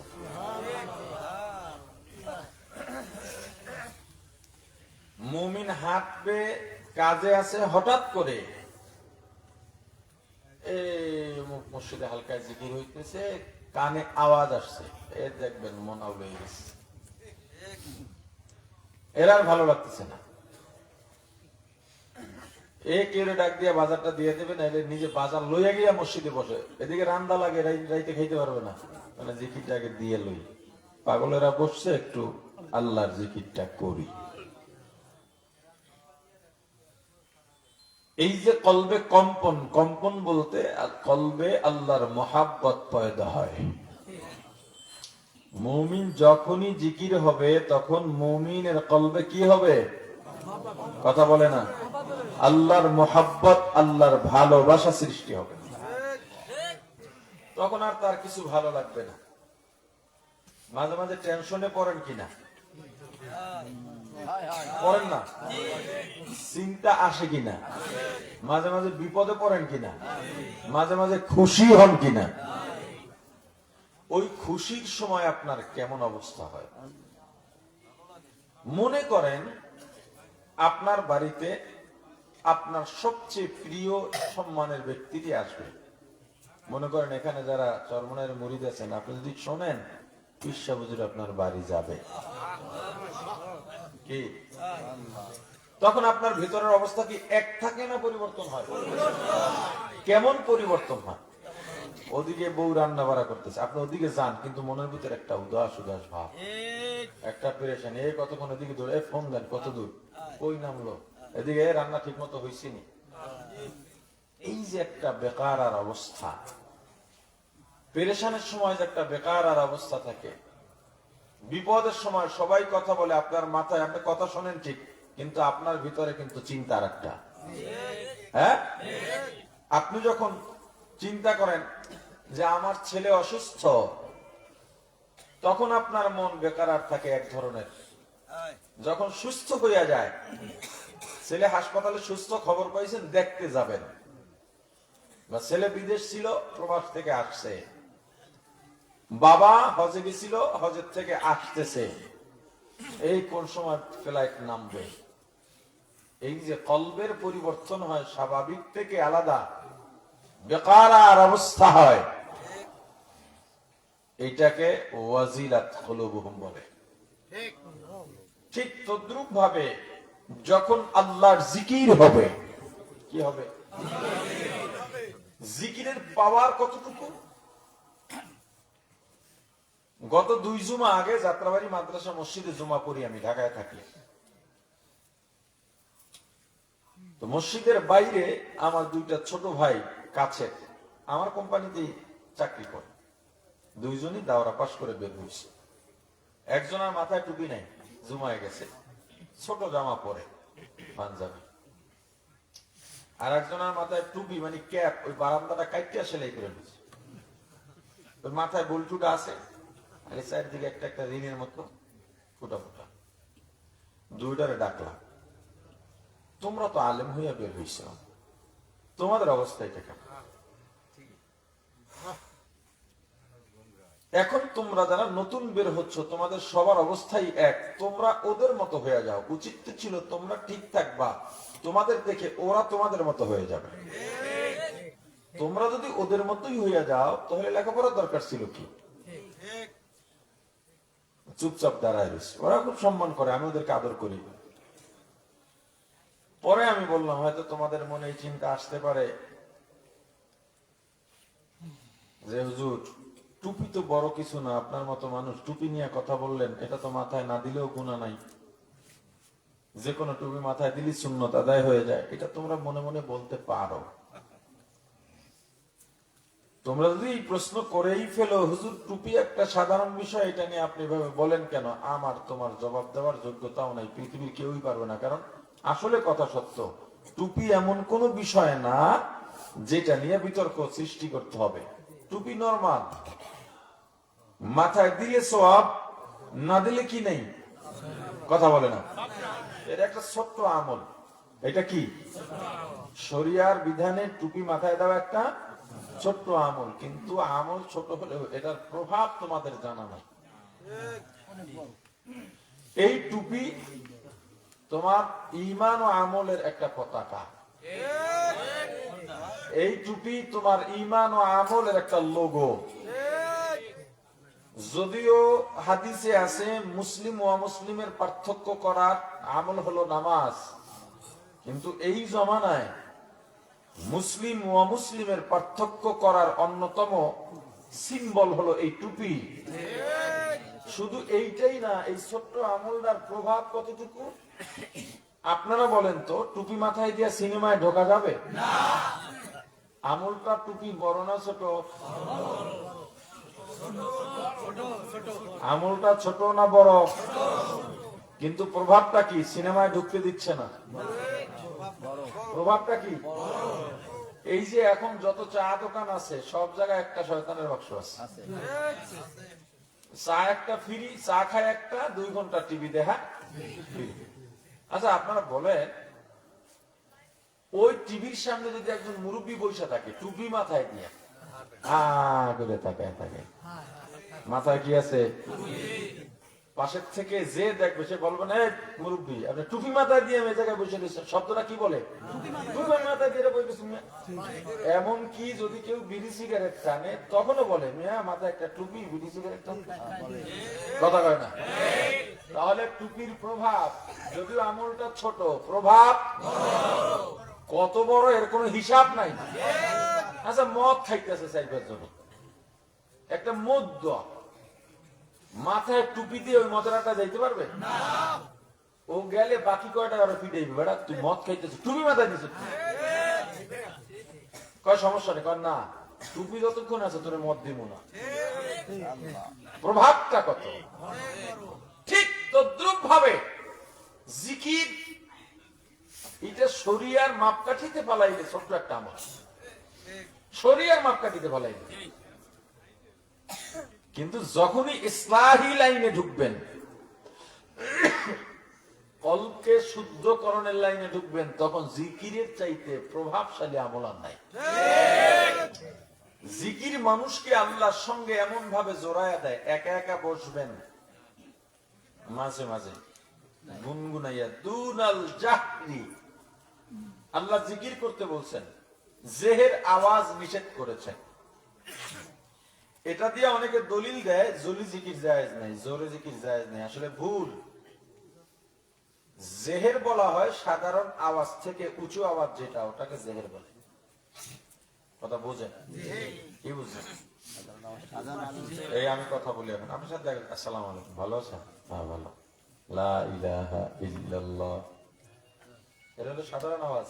Speaker 1: মুমিন হাঁটবে, কাজে আছে, হঠাৎ করে মসজিদে হালকা জিকির হইতেছে, কানে আওয়াজ আসছে, এ দেখবেন মন আউলে গেছে, এর আর ভালো লাগতেছে না। কেউ ডাক দিয়ে বাজারটা দিয়ে দেবে, না নিজে বাজার লইয়া গিয়া মসজিদে বসে, এদিকে রান্দা লাগে, রাইতে খাইতে পারবে না, মানে জিকিরটাকে দিয়ে লই। পাগলেরা বসছে, একটু আল্লাহর জিকিরটা করি। এই যে কলবে কম্পন, কম্পন বলতে কলবে আল্লাহর মহাব্বত পয়দা হয়। মুমিন যখনই জিকির হবে, তখন মুমিনের কলবে কি হবে? কথা বলে না, আল্লাহর মোহাব্বত, আল্লাহর ভালোবাসা সৃষ্টি হবে। তখন আর তার কিছু ভালো লাগবে না। মাঝে মাঝে টেনশনে পড়েন কিনা? পড়েন না? চিন্তা আসে কিনা? মাঝে মাঝে বিপদে পড়েন কিনা? মাঝে মাঝে খুশি হন কিনা? ওই খুশির সময় আপনার কেমন অবস্থা হয়? মনে করেন আপনার বাড়িতে আপনার সবচেয়ে প্রিয় সম্মানের ব্যক্তিটি আসবে। মনে করেন এখানে যারা চরমনের মুরিদ আছেন, আপনি যদি শোনেন ঈর্ষা বুঝুর আপনার বাড়ি যাবে কি, তখন আপনার ভিতরের অবস্থা কি এক থাকে না পরিবর্তন হয়? কেমন পরিবর্তন হয়? ওদিকে বউ রান্না বাড়া করতেছে, আপনি ওদিকে যান, কিন্তু মনের ভিতরে একটা উদাস উদাস ভাব, একটা পেরেশানি। এই কতক্ষণ এদিকে দৌড়ে ফোন দেন, কত দূর, কই নামলো, এদিকে রান্না ঠিক মতো হয়েছে নি। এই যে একটা বেকার আর অবস্থা, পেরেশানের সময় যে একটা বেকার আর অবস্থা থাকে, বিপদের সময় সবাই কথা বলে, আপনার মাথায় আপনি কথা শোনেন ঠিক, কিন্তু আপনার ভিতরে কিন্তু চিন্তা আর একটা। হ্যাঁ, আপনি যখন চিন্তা করেন যে আমার ছেলে অসুস্থ, তখন আপনার মন বেকার আর থাকে এক ধরনের। যখন সুস্থ হইয়া যায়, ছেলে হাসপাতালে সুস্থ, খবর পাইছেন, দেখতে যাবেন, বা ছেলে বিদেশ ছিল, প্রবাস থেকে আসছে, বাবা হজে গেছিল, হজের থেকে আসতেছে, এই কোন সময় ফ্লাইট নামবে। এই যে কলবের পরিবর্তন হয়, স্বাভাবিক থেকে আলাদা বেকার আর অবস্থা হয়, এইটাকে ওয়াজিলাত কুলুবুহুম বলে। ঠিক তদ্রুপ ভাবে যখন আল্লাহর জিকির হবে, কি হবে? জিকিরের পাওয়ার কতটুকু? গত 2 জুমা আগে যাত্রাবাড়ি মাদ্রাসা মসজিদে জুমা পড়ি, আমি ঢাকায় থাকি। তো মসজিদের বাইরে আমার 2টা ছোট ভাই, কাছে আমার কোম্পানিতেই চাকরি করে, 2জনই দাওরা পাশ করে বের হয়েছে। একজনের মাথায় টুপি নাই, জুমায় গেছে, ছোট জামা পরে, পাঞ্জাবি। আর একজনের মাথায় টুপি মানে ক্যাপ, ওই বারান্দাটা কাইটিয়া সেলাই করে দিয়েছে, ওর মাথায় বল্টুটা আছে, আর চারিদিকে একটা একটা ঋণের মতো ফুটা ফুটা। 2টারে ডাকলাম, তোমরা তো আলেম হইয়া বের হইছ, তোমাদের অবস্থা এটা কেমন? এখন তোমরা যারা নতুন বের হচ্ছ, তোমাদের সবার অবস্থাই এক, তোমরা ওদের মতো হয়ে যাও। উচিত ছিল তোমরা ঠিক থাকবা, তোমাদের দেখে ওরা তোমাদের মতো হয়ে যাবে। তোমরা যদি ওদের মতোই হইয়া যাও, তাহলে লেখাপড়ার দরকার ছিল কি? চুপচাপ দাঁড়ায় রয়েছে, ওরা খুব সম্মান করে, আমি ওদেরকে আদর করি। পরে আমি বললাম, হয়তো তোমাদের মনে এই চিন্তা আসতে পারে যে হুজুর, টুপি তো বড় কিছু না, আপনার মতো মানুষ টুপি নিয়ে কথা বললেন, এটা তো মাথায় না দিলেও গুনাহ নাই, যে কোনো টুপি মাথায় দিলি সুন্নত আদায় হয়ে যায়, এটা তোমরা মনে মনে বলতে পারো। তোমরা যদি এই প্রশ্ন করেই ফেলো, হুজুর টুপি একটা সাধারণ বিষয়, এটা নিয়ে আপনি ভাবে বলেন কেন, আমার তোমার জবাব দেওয়ার যোগ্যতাও নাই, পৃথিবীর কেউই পারবে না। কারণ আসলে কথা সত্য, টুপি এমন কোন বিষয় না যেটা নিয়ে বিতর্ক সৃষ্টি করতে হবে। টুপি নরমাল, মাথায় দিলে সওয়াব, না দিলে কি নেই, কথা বলে না। এটা একটা ছোট্ট আমল। এটা কি শরিয়ার বিধানে টুপি মাথায় দেওয়া একটা ছোট্ট আমল, কিন্তু আমল ছোট হলেও এটার প্রভাব তোমাদের জানা নাই। এই টুপি তোমার ঈমান ও আমলের একটা পতাকা। এই টুপি তোমার ঈমান ও আমলের একটা লোগো। যদিও হাদিসে আছে মুসলিম ও অমুসলিমের পার্থক্য করার আমল হলো নামাজ, কিন্তু এই জমানায় মুসলিম ও অমুসলিমের পার্থক্য করার অন্যতম সিম্বল হলো এই টুপি। শুধু এইটাই না, এই ছোট্ট আমলটার প্রভাব কতটুকু আপনারা বলেন তো। টুপি মাথায় দিয়ে সিনেমায় ঢোকা যাবে না। আমলটা টুপি বড় না ছোট? আমলটা ছোট না বড়? কিন্তু প্রভাবটা কি? সিনেমায় ঢুকতে দিচ্ছে না। প্রভাবটা কি? এই যে এখন যত চা দোকান আছে সব জায়গায় একটা শয়তানের বাক্স আছে। চা একটা ফ্রি, চা খায় একটা, 2 ঘন্টা টিভি দেখা ফ্রি। আচ্ছা আপনারা বলেন, ওই টিভির সামনে যদি একজন মুরব্বী বসে থাকে টুপি মাথায় দিয়ে করে থাকে, মাথায় কি আছে? পাশের থেকে যে দেখবে সে বলবে না, মুরব্বী আপনি টুপি মাথায় দিয়ে এই জায়গায় বসে রয়েছেন, শব্দটা কি বলে? টুপি মাথায় দিয়ে বসেছেন। এমন কি যদি কেউ বিড়ি সিগারেট টানে তখনও বলে মিয়া মাথায় একটা টুপি, বিড়ি সিগারেট টান, কথা কয় না? তাহলে টুপির প্রভাব, যদিও আমলটা ছোট, প্রভাব কত বড় এর কোন হিসাব নাই। আচ্ছা মদ খাইতেছে চাইবার জন্য, একটা মদ দেওয়া, মাথায় টুপি দিয়ে ওই মদরাটা যাইতে পারবে না। ও গেলে বাকি কয়টা আরো পিটাইবে, বেটা তুই মদ খাইতেছিস, টুপি মাথায় দিস, কয় সমস্যা নেই, কয় না টুপি যতক্ষণ আছে তোর মদ দিব না। প্রভাবটা কত! ঠিক তদ্রুপ ভাবে জিকির, এটা শরিয়ার মাপকাঠিতে পালাইলে ছোট্ট একটা আমল, শরিয়ার মাপকাঠিতে পালাইলে। কিন্তু যখনই ইসলাহি লাইনে ঢুকবেন, কলকে শুদ্ধকরণের লাইনে ঢুকবেন, তখন জিকিরের চাইতে প্রভাবশালী আমল আর নাই। জিকির মানুষকে আল্লাহর সঙ্গে এমন ভাবে জোড়ায়া দেয়, একা একা বসবেন, মাঝে মাঝে গুনগুনাইয়া দুনাল জাহরি আল্লাহ জিকির করতে বলছেন, জেহের আওয়াজ নিষেধ করেছেন। এটা দিয়ে অনেকে দলিল দেয় জলি জিকির জায়েজ নাই, জোরে জিকির জায়েজ নাই। আসলে ভুল। জেহের বলা হয় সাধারণ আওয়াজ থেকে উঁচু আওয়াজ যেটা, ওটাকে জেহের বলে। কথা বোঝেন? কি বুঝছেন? এই আমি কথা বলি এখন আপনার সাথে। আসসালামু আলাইকুম, ভালো আছেন? হ্যাঁ ভালো। লা ইলাহা ইল্লাল্লাহ, এটা হলো সাধারণ আওয়াজ।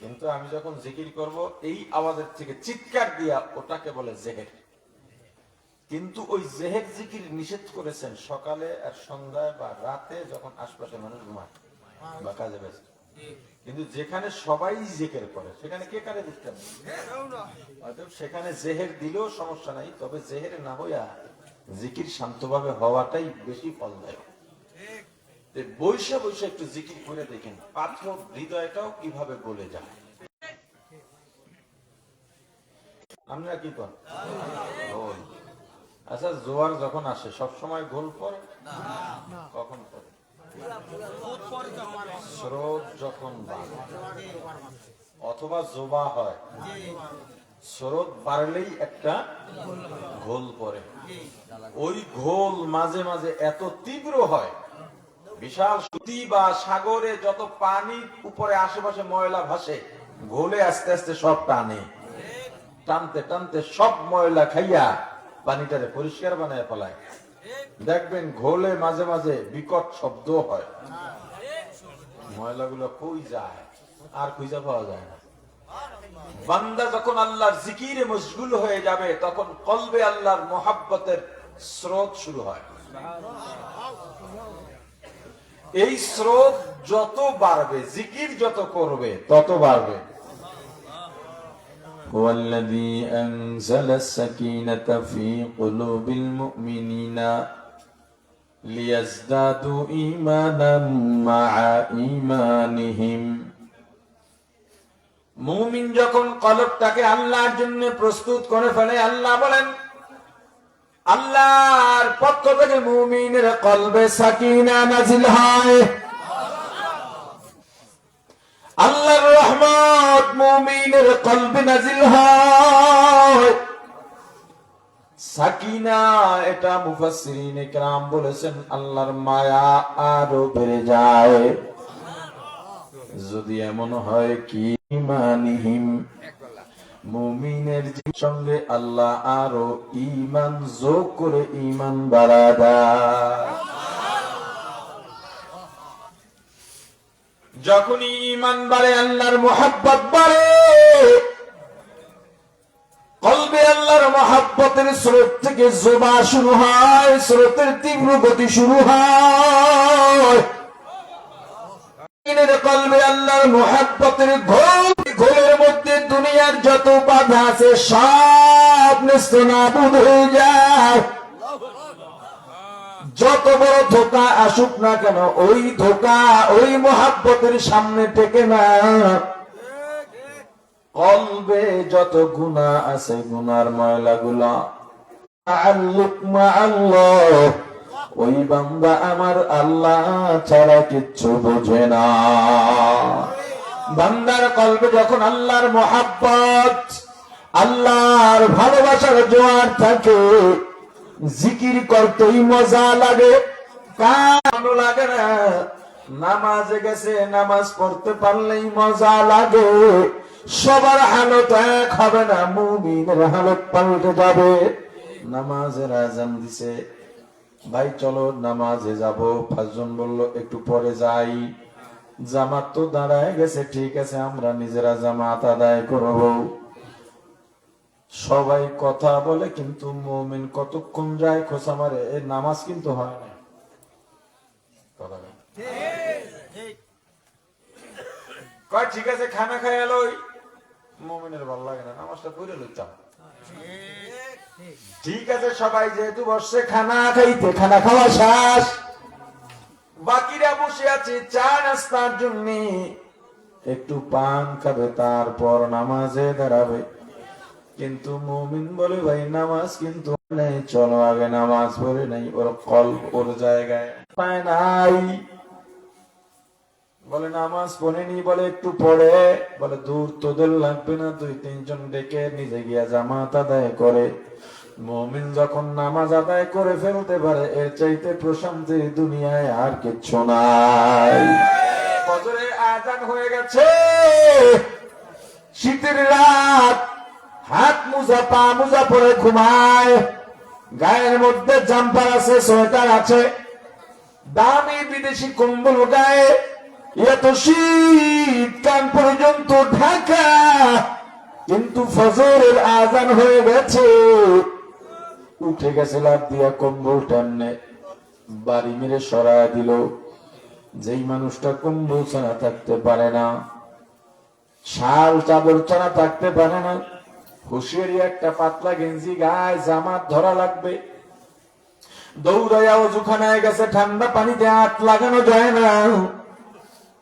Speaker 1: কিন্তু আমি যখন জিকির করব এই আওয়াজের থেকে চিৎকার দিয়া, ওটাকে বলে জেহের। কিন্তু ওই জেহের জিকির নিষেধ করেছেন সকালে আর সন্ধ্যায় বা রাতে, যখন আশপাশে মানুষ ঘুমায় বা কাজে ব্যস্ত। কিন্তু যেখানে সবাই জিকির করে সেখানে কে কারে দিতে হবে? সেখানে জেহের দিলেও সমস্যা নাই, তবে জেহের না হইয়া জিকির শান্তভাবে হওয়াটাই বেশি ফলদায়ক। বৈশা বৈশা একটু জিকির করে দেখেন, পাথর হৃদয়টাও কিভাবে গলে যায়। আমরা কি কর? আচ্ছা জোয়ার যখন আসে সবসময় গোল পড়ে? কখন পড়ে? স্রোত যখন বাড়ে অথবা জোবা হয়, স্রোত বাড়লেই একটা ঘোল পড়ে। ওই ঘোল মাঝে মাঝে এত তীব্র হয়, বিশাল সুতি বা সাগরে যত পানি উপরে আশেপাশে ময়লা ভাসে, ঘোলে আস্তে আস্তে সব টানে, টানতে টানতে সব ময়লা খাইয়া পানিটারে পরিষ্কার বানায় ফেলায়। দেখবেন ঘোলে মাঝে মাঝে বিকট শব্দ হয়, ময়লাগুলো কই যায় আর খুঁজে পাওয়া যায় না। বান্দা যখন আল্লাহর জিকিরে মশগুল হয়ে যাবে তখন কলবে আল্লাহর মোহাব্বতের স্রোত শুরু হয়। এই স্রোত যত বাড়বে, জিকির যত করবে তত বাড়বে। هو الذي أنزل السكينة في قلوب المؤمنين ليزدادوا إيمانا مع إيمانهم। মুমিন যখন কলবটাকে আল্লাহর জন্য প্রস্তুত করে ফেলে, আল্লাহ বলেন আল্লাহর পক্ষ থেকে মুমিনের কলবে সাকিনা নাজিল হয়। আল্লাহর রহমত মুমিনের কলবে নাজিল হয়। সাকিনা এটা মুফাসসিরিন ইকরাম বলেছেন আল্লাহর মায়া আরো বেড়ে যায় যদি এমন হয় কি ইমানিহিম, মুমিনের সঙ্গে আল্লাহ আরো ঈমান যোগ করে ঈমান বাড়া দেয়। যখনই ঈমান বাড়ে আল্লাহর মুহাব্বত বাড়ে, কলবে আল্লাহর মুহাব্বতের স্রোত থেকে জোবা শুরু হয়, স্রোতের তীব্র গতি শুরু হয়। কলবে আল্লাহর মুহাব্বতের ঘোরের মধ্যে দুনিয়ার যত বাধা আছে সব নেস্তনাবুদ হয়ে যায়। যত বড় ধোঁকা আসুক না কেন ওই ধোঁকা ওই মুহাব্বতের সামনে টেকে না। কলবে যত গুনাহ আছে গুনার ময়লাগুলা তাআল্লুক মা আল্লাহ, ওই বান্দা আমার আল্লাহ ছাড়া কিচ্ছু বোঝে না। বান্দার কলবে যখন আল্লাহর মুহাব্বত আল্লাহর ভালোবাসার জোয়ার থাকে, জিকির করতেই মজা লাগে, কানো লাগে না। নামাজে গেছে নামাজ পড়তে পারলেই মজা লাগে। সবার হালত এক হবে না, মুমিনের হালত পাল্টে যাবে। নামাজের আযান দিছে, ভাই চলো নামাজে যাব। পাঁচজন বলল একটু পরে যাই। জামাত তো দাঁড়ায় গেছে, ঠিক আছে আমরা নিজেরা জামাত আদায় করব। সবাই কথা বলে কিন্তু মুমিন কতক্ষণ যায় খোঁচা মারে, এই নামাজ কিন্তু হয় না। ঠিক আছে খানা খাই এলো, মুমিনের ভালো লাগে না, নামাজটা পড়ে লইতাম। ঠিক আছে সবাই যেহেতু বসছে খানা খাইতে, খানা খাওয়া শেষ, বাকিরা বসে আছে চা নাস্তার জন্য, একটু পান খাবে তারপর নামাজে দাঁড়াবে। কিন্তু মুমিন বলে ভাই নামাজ কিন্তু নেই, চলো আগে নামাজ পড়ে নাই। ওর কলব ওর জায়গায় পায় নাই, বলে নামাজ পড়েনি, বলে একটু পড়ে, বলে দূর তোদের লাগবে না, 2-3 জন ডেকে নিজে গিয়া জামাত আদায় করে। মুমিন যখন নামাজ আদায় করে ফেলতে পারে এর চাইতে প্রশান্তি দুনিয়ায় আর কিচ্ছু নাই। ফজরের আযান হয়ে গেছে, শীতের রাত, হাত মোজা পা মোজা পরে ঘুমায়, গায়ের মধ্যে জাম্পার আছে, সোয়েটার আছে, দামি বিদেশি কম্বল গায়ে, এত শীত কান পর্যন্ত ঢাকা, কিন্তু ফজরের আযান হয়ে গেছে। উঠে গেছে লাফ দিয়া কম্বল টানে বাড়ি মেরে সরায় দিল। যেই মানুষটা কম্বল ছাড়া থাকতে পারে না, শাল চাদর ছাড়া থাকতে পারে না, হুঁশিয়ারি একটা পাতলা গেঞ্জি গায়ে, জামাত ধরা লাগবে, দৌড়াইয়া ওযুখানায় গেছে, ঠান্ডা পানিতে হাত লাগানো যায় না,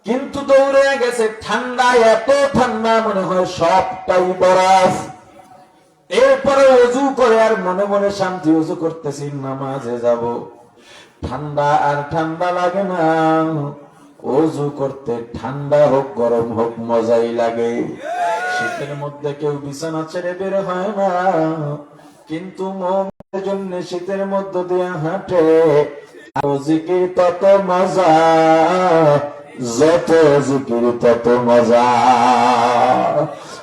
Speaker 1: কিন্তু দৌড়ে গেছে, ঠান্ডা এত ঠান্ডা মনে হয় সবটাই বরফ। এরপরে ওযু করে আর মনে মনে শান্তি, ওযু করতেছি নামাজে যাব, ঠান্ডা আর ঠান্ডা লাগে না, ওযু করতে ঠান্ডা হোক গরম হোক মজাই লাগে। শীতের মধ্যে কেউ বিছানা ছেড়ে বের হয় না, কিন্তু মুমিনের জন্য শীতের মধ্য দিয়ে হাঁটে। জিকির তত মজা, যত জিকির তত মজা।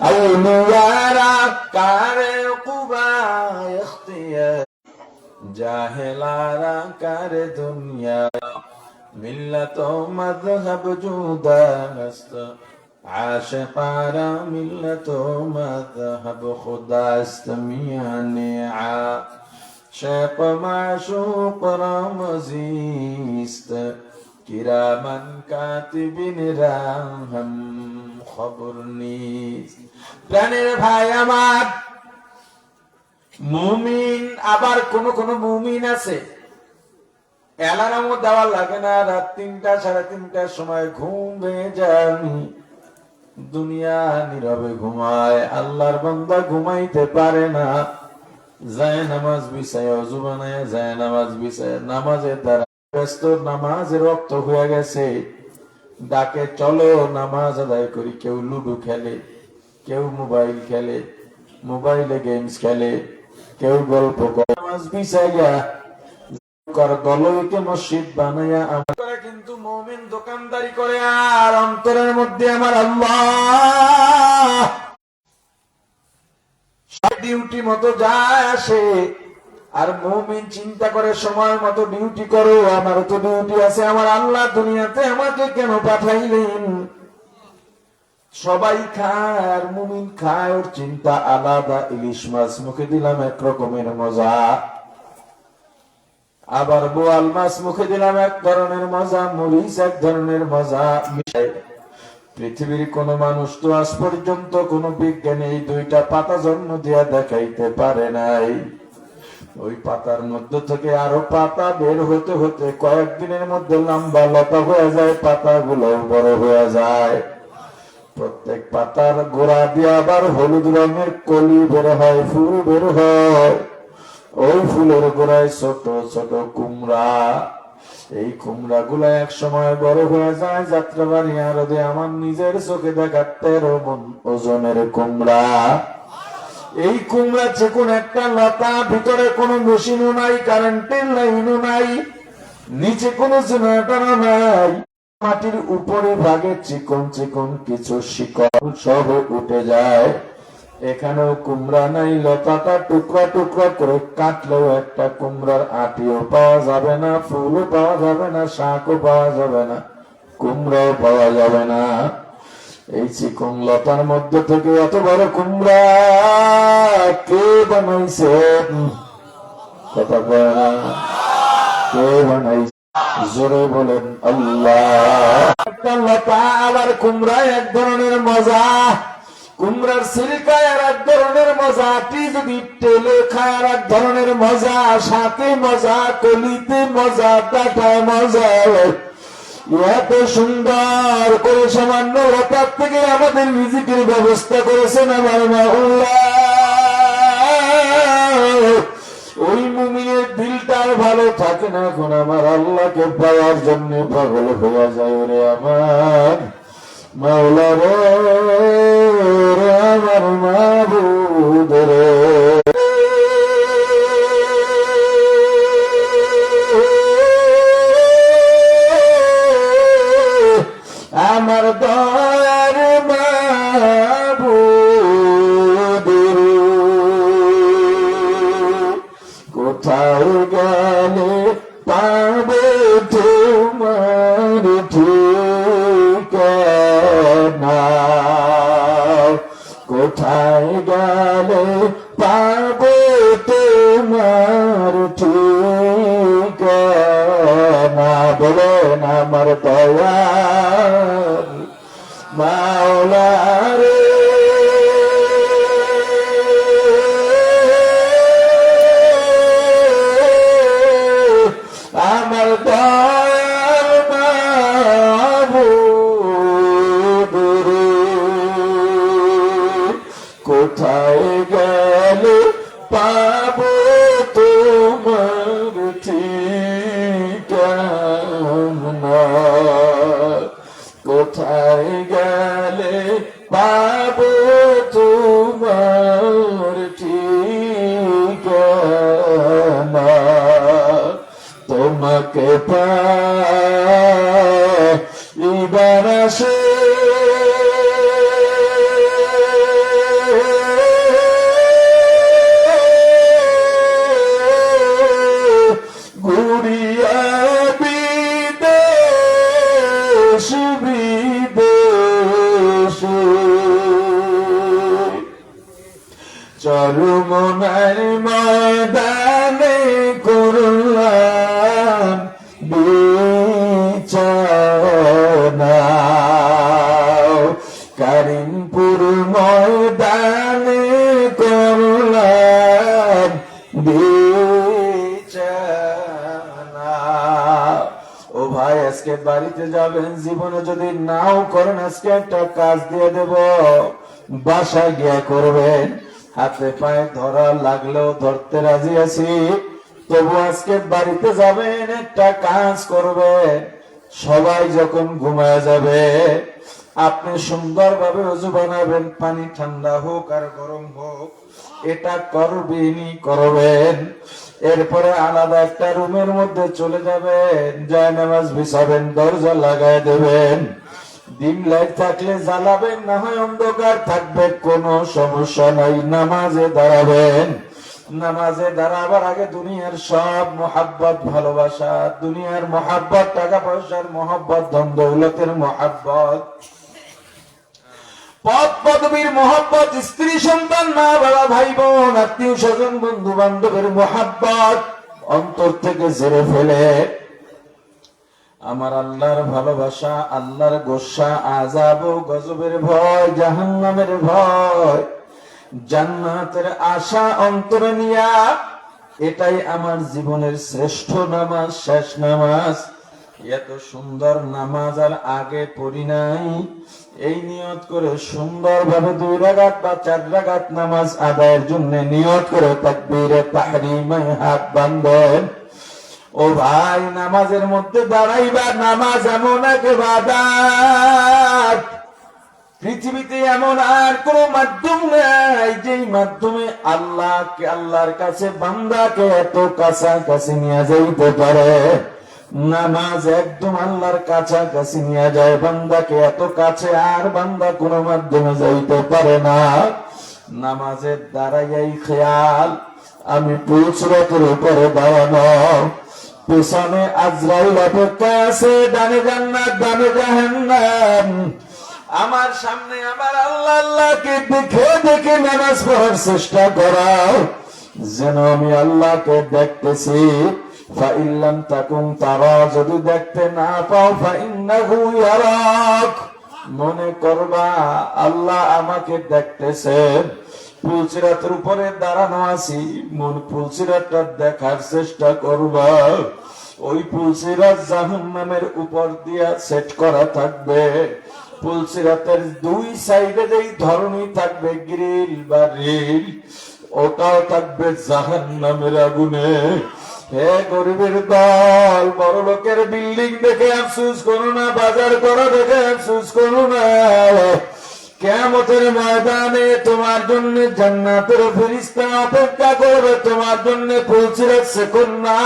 Speaker 1: আউলিয়ারা কারে কুবা ইখতিয়ার, জাহেলারা কারে দুনিয়া, মিল্লাত মাযহাব জুদাস্ত আশিকারা মিল্লাত মাযহাব খুদাস্ত মিয়ানে আশিক মাশূক রামজিস্ত কিরামান কাতিবিন রাহম খবর নিস। প্রাণের ভাই আমার, মুমিন আবার কোন কোন মুমিন আছে অ্যালার্মও দেওয়া লাগে না, রাত ৩টা ৩:৩০টার সময় ঘুম ভেঙে যায়, দুনিয়া নীরবে ঘুমায়, আল্লাহর বান্দা ঘুমাইতে পারে না, যায় নামাজ বিছায়, ওযু বানায় যায় নামাজ বিছায়, নামাজের দ্বারা ব্যস্ত, নামাজের রক্ত হয়ে গেছে, ডাকে চলো নামাজ আদায় করি, কেউ লুডো খেলে, কেউ মোবাইল খেলে, মোবাইলে গেমস খেলে, কেউ গল্প করে, নামাজ বিছাইয়া দলকে মসজিদ বানাইয়া আমার, কিন্তু মুমিন দোকানদারি করে আর অন্তরের মধ্যে আমার আল্লাহ ডিউটি মতো যায় আসে। আর মুমিন চিন্তা করে সময় মতো ডিউটি করো, আমার তো ডিউটি আছে, আমার আল্লাহ দুনিয়াতে আমাকে কেন পাঠাইলেন। সবাই খায় আর মুমিন খায়, ওর চিন্তা আলাদা। ইলিশ মাছ মুখে দিলাম এক রকমের মজা, আবার বোয়াল মাছ মুখে দিলাম এক ধরনের মজা, মরিচ এক ধরনের মজা। পৃথিবীর কোন মানুষ তো আজ পর্যন্ত কোন বিজ্ঞানী এই দুইটা পাতা জন্ম দিয়া দেখাইতে পারে নাই। ওই পাতার মধ্যে থেকে আরো পাতা বের হতে হতে কয়েকদিনের মধ্যে লম্বা লতা হয়ে যায়, পাতাগুলো বড় হয়ে যায়, প্রত্যেক পাতার গোড়া দিয়ে আবার হলুদ রঙের কলি বের হয়, ফুল বের হয়, ওই ফুলের গোড়ায় ছোট ছোট কুমড়া, এই কুমড়া গুলা এক সময় বড় হয়ে যায় যাত্রাবাড়ি আরদে আমার নিজের চোখে দেখা 13 মণ ওজনের কুমড়া। এই কুমড়া চিকুন একটা লতা, ভিতরে কোনো মেশিনও নাই, কারেন্টের লাইনও নাই, নিচে কোনো জেনারেটরও নাই, মাটির উপরে ভাগে চিকন চিকন কিছু শিকড় সহ উঠে যায়। এখানেও কুমড়া নাই, লতাটা টুকরা টুকরা করে কাটলেও একটা কুমড়ার আটিও পাওয়া যাবে না, ফুলও পাওয়া যাবে না, শাকও পাওয়া যাবে না, কুমড়াও পাওয়া যাবে না। এই চিকন লতার মধ্যে থেকে এত বড় কুমড়া কে বানাইছে? কথা বলে না, কে বানাইছে? জোরে বলেন আল্লাহ। একটা লতা আবার কুমড়া এক ধরনের মজা, কুমড়ার সিলকায় আর এক ধরনের মজা, আটি যদি তেলে খায় আর এক ধরনের মজা, সাথে মজা, কলিতে মজা, ডাটায় মজা। এত সুন্দর করে সামান্য লতার থেকে আমাদের রিজিকের ব্যবস্থা করেছেন আমার আল্লাহ। ওই মুমিনের দিলটা ভালো থাকে না, এখন আমার আল্লাহকে পাওয়ার জন্য পাগল হয়ে যায়। ওরে আমার মাওলা রে, আমার মাবুদ রে, আমার দয়ার মাবুদ রে, কোথায় গেলে পাবে তোমার ঠিকানা, কোথায় গেলে পাবে তোমার ঠিকানা, বলেন আমার দয়ার মাওলা রে। আমার দয়ার মাবুদ রে, কোথায় গেলে পাবো তোমার ঠিকানা, কোথায় গেলে পাবো তোমার ঠিকানা, তোমাকে পাইবার আসে ঘুরিয়া বিদে চরমনার ময়দানে করলাম বিছানা, কারিমপুর ময়দানে করলাম বিছানা। ও ভাই, আজকে বাড়িতে যাবেন, জীবনে যদি নাও করেন আজকে একটা কাজ দিয়ে দেব, বাসায় গিয়া করবেন। হাতে পায়ে ধরা লাগলেও ধরতে রাজি আছি, তবু আজকে বাড়িতে যাবেন, একটা কাজ করবেন। সবাই যখন ঘুমায় যাবে আপনি সুন্দরভাবে ওযু বানাবেন, পানি ঠান্ডা হোক আর গরম হোক, এটা করবেন। এরপরে আলাদা একটা রুমের মধ্যে চলে যাবেন, জায়নামাজ বিছাবেন, দরজা লাগায় দেবেন। ডিম লাইট থাকলে জ্বালাবেন, না হয় অন্ধকার থাকবে, কোনো সমস্যা নাই। নামাজে দাঁড়াবেন। নামাজে দাঁড়াবার আগে দুনিয়ার সব মোহাব্বত, ভালোবাসা, দুনিয়ার মোহাব্বত, টাকা পয়সার মোহাব্বত, ধন দৌলতের মোহাব্বত, পদ পদবীর মোহাব্বত, স্ত্রী সন্তান, মা বাবা, ভাই বোন, আত্মীয় স্বজন, বন্ধু বান্ধবের মোহাব্বত অন্তর থেকে ঝেড়ে ফেলে আমার আল্লাহর ভালোবাসা, আল্লাহর গোসা, আযাব ও গজবের ভয়, জাহান্নামের ভয়, জান্নাতের আশা অন্তরে নিয়া, এটাই আমার জীবনের শ্রেষ্ঠ নামাজ, শেষ নামাজ। এত সুন্দর নামাজ আর আগে পড়ি নাই। এই নিয়ত করে সুন্দরভাবে 2 রাকাত বা 4 রাকাত নামাজ আদায়ের জন্য নিয়ত করে তাকবীরে তাহরিমে হাত বাঁধেন। ও ভাই, নামাজের মধ্যে দাঁড়াইবা, নামাজ এমন এক ইবাদত, পৃথিবীতে এমন আর কোন মাধ্যম নাই যেই মাধ্যমে আল্লাহর কাছে বান্দাকে এত কাছাকাছি নিয়ে যাইতে পারে। নামাজ একদম আল্লাহর কাছাকাছি নিয়ে যায় বান্দাকে, এত কাছে আর বান্দা কোন মাধ্যমে যাইতে পারে না। নামাজের দাঁড়াইয়াই খেয়াল আমি পুরুষরতের উপরে দাঁড়ানো, পেছনে আজরাইল অপেক্ষা আছে, ডানে জান্নাত বামে জাহান্নাম। আমার সামনে আমার আল্লাহকে দেখে দেখে নামাজ পড়ার চেষ্টা করা, যেন আমি আল্লাহকে দেখতেছি। ফাইল্লাম তাকুম তারা, যদি দেখতে না পাও ফাইন্নাহু ইয়ারাক, মনে করবা আল্লাহ আমাকে দেখতেছেন। পুলসিরাতের উপরে দাঁড়ানো আছি, মন পুলসিরাতটা দেখার চেষ্টা করবা। ওই পুলসিরাত জাহান্নামের উপর দিয়া সেট করা থাকবে। পুলসিরাতের 2 সাইডে যেই ধরনী থাকবে, গ্রিল বা রিল, ওটাও থাকবে জাহান্নামের আগুনে। হে গরিবের দল, বড় লোকের বিল্ডিং দেখে আফসোস করো না, বাজার করা দেখে আফসোস করো না। কিয়ামতের ময়দানে তোমার জন্য জান্নাতের ফেরেশতা অপেক্ষা করবে, তোমার জন্য পুলসিরাত সেকন না,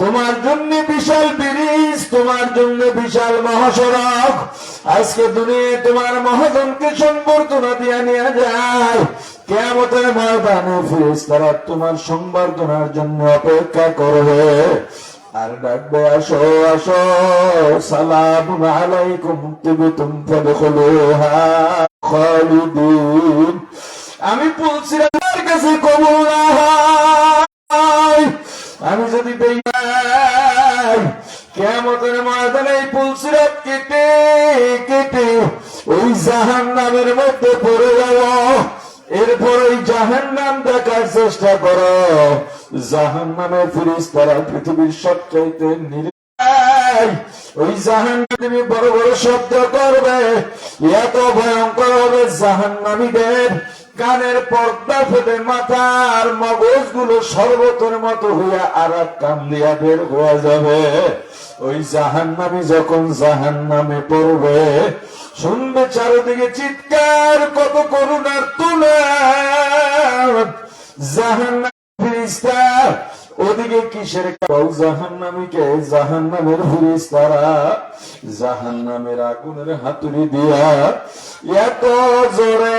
Speaker 1: তোমার জন্য বিশাল ব্রিজ, তোমার জন্য বিশাল মহাসড়ক। আজকে দুনিয়ায় তোমার মহাজনকে সংবর্ধনা দিয়ে নিয়ে যায়, কিয়ামতের ময়দানে ফেরেশতারা তোমার সংবর্ধনার জন্য অপেক্ষা করবে আর ডাকবে, আসো আসো, সালামুন আলাইকুম তিবতুম ফাদখুলুহা খালিদিন। আমি পুলসিরাতের কাছে কবুল না হয়, আমি যদি কিয়ামতের ময়দানে এই পুলসিরাত কেটে কেটে ওই জাহান্নামের মধ্যে পড়ে যাব। এরপর ওই জাহান্নাম দেখার চেষ্টা করো। জাহান্নামের ফেরেশতারা পৃথিবীর সবচাইতে ওই জাহান্নামী বড় বড় শব্দ করবে, এত ভয়ঙ্কর হবে জাহান্নামীদের কানের পর্দা ফেটে মাথার মগজগুলো শরবতের মতো হইয়া আর এক কান দিয়া বের হয়ে যাবে। ওই জাহান্নামী যখন জাহান্নামে পড়বে, শুনবে চারিদিকে চিৎকার, কত করুণার তুলে জাহান্নামী ফেরেশতা। ওদিকে কিসের জাহান্নামীকে জাহান্নামের ফেরেশতারা জাহান্নামের আগুনের হাতুড়ি দিয়া এত জোরে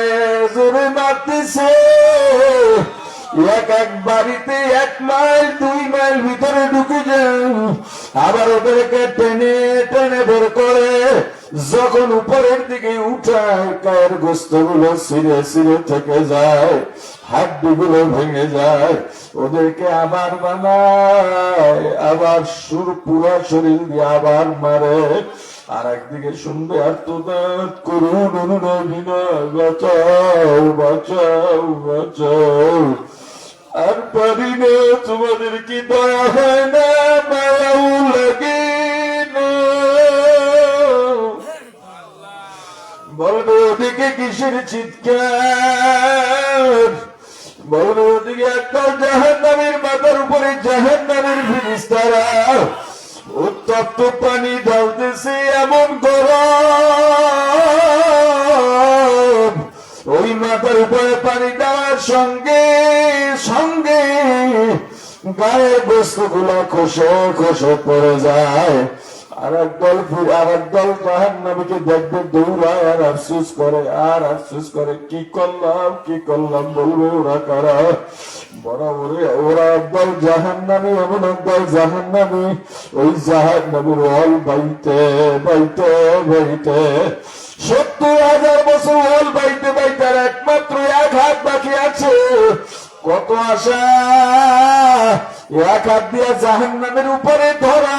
Speaker 1: জোরে মারতেছে, এক বাড়িতে 1 মাইল 2 মাইল ভিতরে ঢুকে যান, আবার ওদেরকে টেনে টেনে বের করে যখন উপরের দিকে উঠায়, গায়ের গোস্ত গুলো ছিঁড়ে ছিঁড়ে থেকে যায়,
Speaker 3: হাড্ডিগুলো ভেঙে যায়, ওদেরকে আবার বানায়, আবার পুরা শরীর দিয়ে আবার মারে। আর একদিকে শুনবে আর তো করুন, বাঁচাও বাঁচাও বাঁচাও। আর পারি না, তোমাদের কি দয়া হয় না, মায়াও লাগে না? বলবে ওদিকে কিসের চিৎকার, বলবে ওদিকে একটা জাহান্নামের মাথার উপরে জাহান্নামের ফেরেশতারা উত্তপ্ত পানি ঢালতেছে, এমন গরম, ওই মাথার উপরে পানি দেওয়ার সঙ্গে সঙ্গে গায়ে বস্তুগুলো খসে খসে পড়ে যায়। আর একদল জাহান্নামীকে দেখবে দৌড়ায় আর আফসোস করে, আর আফসোস করে, কি করলাম বলবে ওরা কারা? বরাবরে ওরা একদল জাহান্নামী, এমন একদল জাহান্নামী, ওই জাহান্নামীর ওয়াল বাইতে বাইতে বাইতে 70,000 বছর ওয়াল বাইতে বাইতে আর একমাত্র এক হাত বাকি আছে। কত আশা, এক হাত দিয়া জাহান্নামের উপরে ধরা,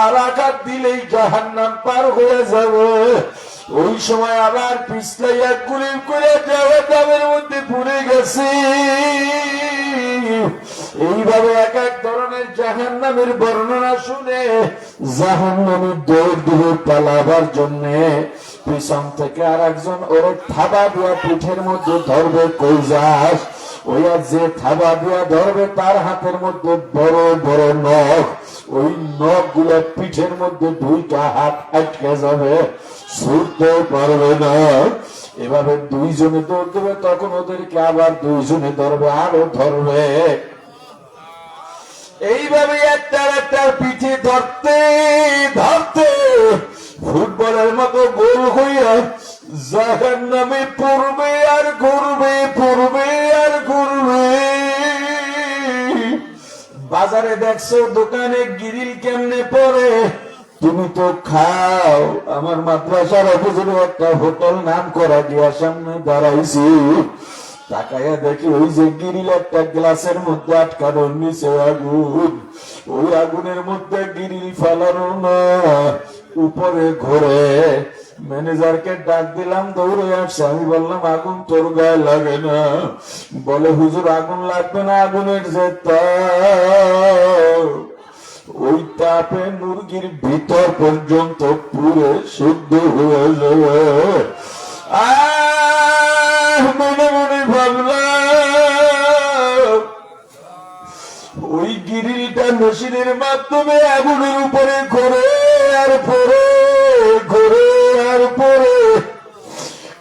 Speaker 3: আর এক হাত দিলেই জাহান্নাম পার হয়ে যাবে। ওই সময় আবার পিছলাইয়া গুলি করে জাহান্নামের মধ্যে পড়ে গেছে। এইভাবে এক এক ধরনের জাহান্নামের বর্ণনা শুনে জাহান্নামী দৌড় দিয়ে পালাবার জন্য পিছন থেকে আর একজন ওরে থাবা দিয়া পিঠের মধ্যে ধরবে, কই যাস? ওই যে থাবা দিয়া ধরবে তার হাতের মধ্যে বড় বড় নখ, ওই নখ গুলা পিঠের মধ্যে দুইটা হাত আটকে যাবে, ছুটতে পারবে না। এভাবে দুইজনে দৌড় দেবে, তখন ওদেরকে আবার দুইজনে ধরবে, আরো ধরবে। এইভাবে একটার পিঠে ধরতে ধরতে ফুটবলের মতো গোল হইয়া জাহান্নামে পড়বে আর ঘুরবে, পড়বে আর ঘুরবে। বাজারে দেখছো দোকানে গ্রিল কেমনে পড়ে, তুমি তো খাও। আমার মাদ্রাসার অফিসের একটা হোটেল নাম করা গিয়া সামনে দাঁড়াইছি, তাকাইয়া দেখি ওই যে গ্রিল একটা গ্লাসের মধ্যে আটকানো, নিচে আগুন, ওই আগুনের মধ্যে গ্রিল ফেলানো না, উপরে ঘোরে। ম্যানেজারকে ডাক দিলাম, দৌড়ে আসছে। আমি বললাম, আগুন তোর গায়ে লাগে না? বলে, হুজুর আগুন লাগবে না, আগুনের যে তাপ, ওই তাপে মুরগির ভিতর পর্যন্ত পুরে শুদ্ধ হয়ে যাবে। মনে মনে ভাবলাম, ওই গ্রিলটা মেশিনের মাধ্যমে আগুনের উপরে ঘোরে আর পড়ে, ঘোরে আর পড়ে,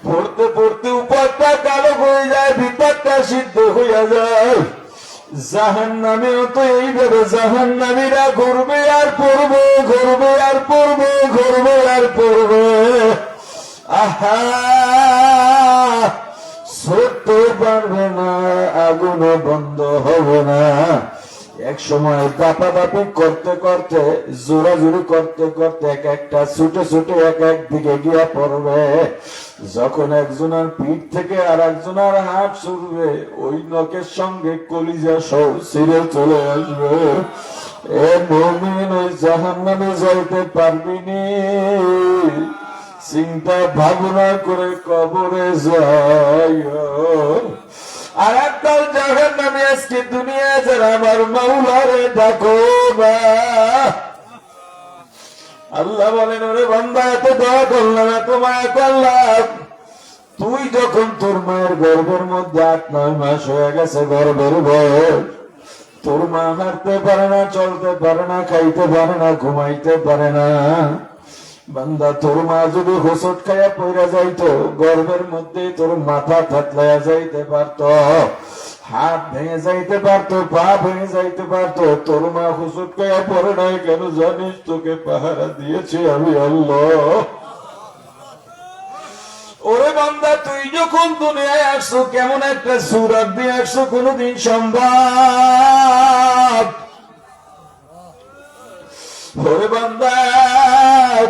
Speaker 3: পড়তে পড়তে উপরটা কালো হয়ে যায়, ভিতরটা সিদ্ধ হইয়া যায়। জাহান্নামেও তো এইভাবে জাহান্নামীরা ঘুরবে আর পড়বে, ঘুরবে আর পড়বে, ঘুরবে আর পড়বে। আহা, ছুটতে পারবে না, আগুনও বন্ধ হবে না। এক সময় দাপাদাপি করতে করতে, জোরাজুরি করতে করতে এক একটা ছুটে ছুটে এক এক দিকে গিয়া পড়বে। যখন একজনের পিঠ থেকে আর একজনের হাত ছুটবে, ওই নখের সঙ্গে কলিজা সব ছিঁড়ে চলে আসবে। এ মুমিন, ওই জাহান্নামে যাইতে পারবি নি, চিন্তা ভাবনা করে কবরে যায়। আর একদল জাহান্নামী আজকে দুনিয়া যারা আমার মাওলারে ডাকো না। আল্লাহ বলেন, ওরে বান্দা, এত দয়া করলাম, এত মায়া করলাম, তুই যখন তোর মায়ের গর্ভের মধ্যে 8-9 মাস হয়ে গেছে, গর্ভের বয়স, তোর মা হাঁটতে পারে না, চলতে পারে না, খাইতে পারে না, ঘুমাইতে পারে না। বান্দা, তোর মা যদি হোসট খাইয়া পইরা যাইতো, গর্ভের মধ্যে তোর মাথা থাতলাইয়া যাইতে পারত, হাত ভেঙে যাইতে পারত, পা ভেঙে যাইতে পারত। তোর মা হোসট খাইয়া পড়ে নাই কেন জানিস? তোকে পাহারা দিয়েছে আমি আল্লাহ। ওরে বান্দা, তুই যখন দুনিয়ায় আসছো, কেমন একটা সুরাত দিয়ে আসছো কোনদিন সম্ভব? ওরে বান্দা,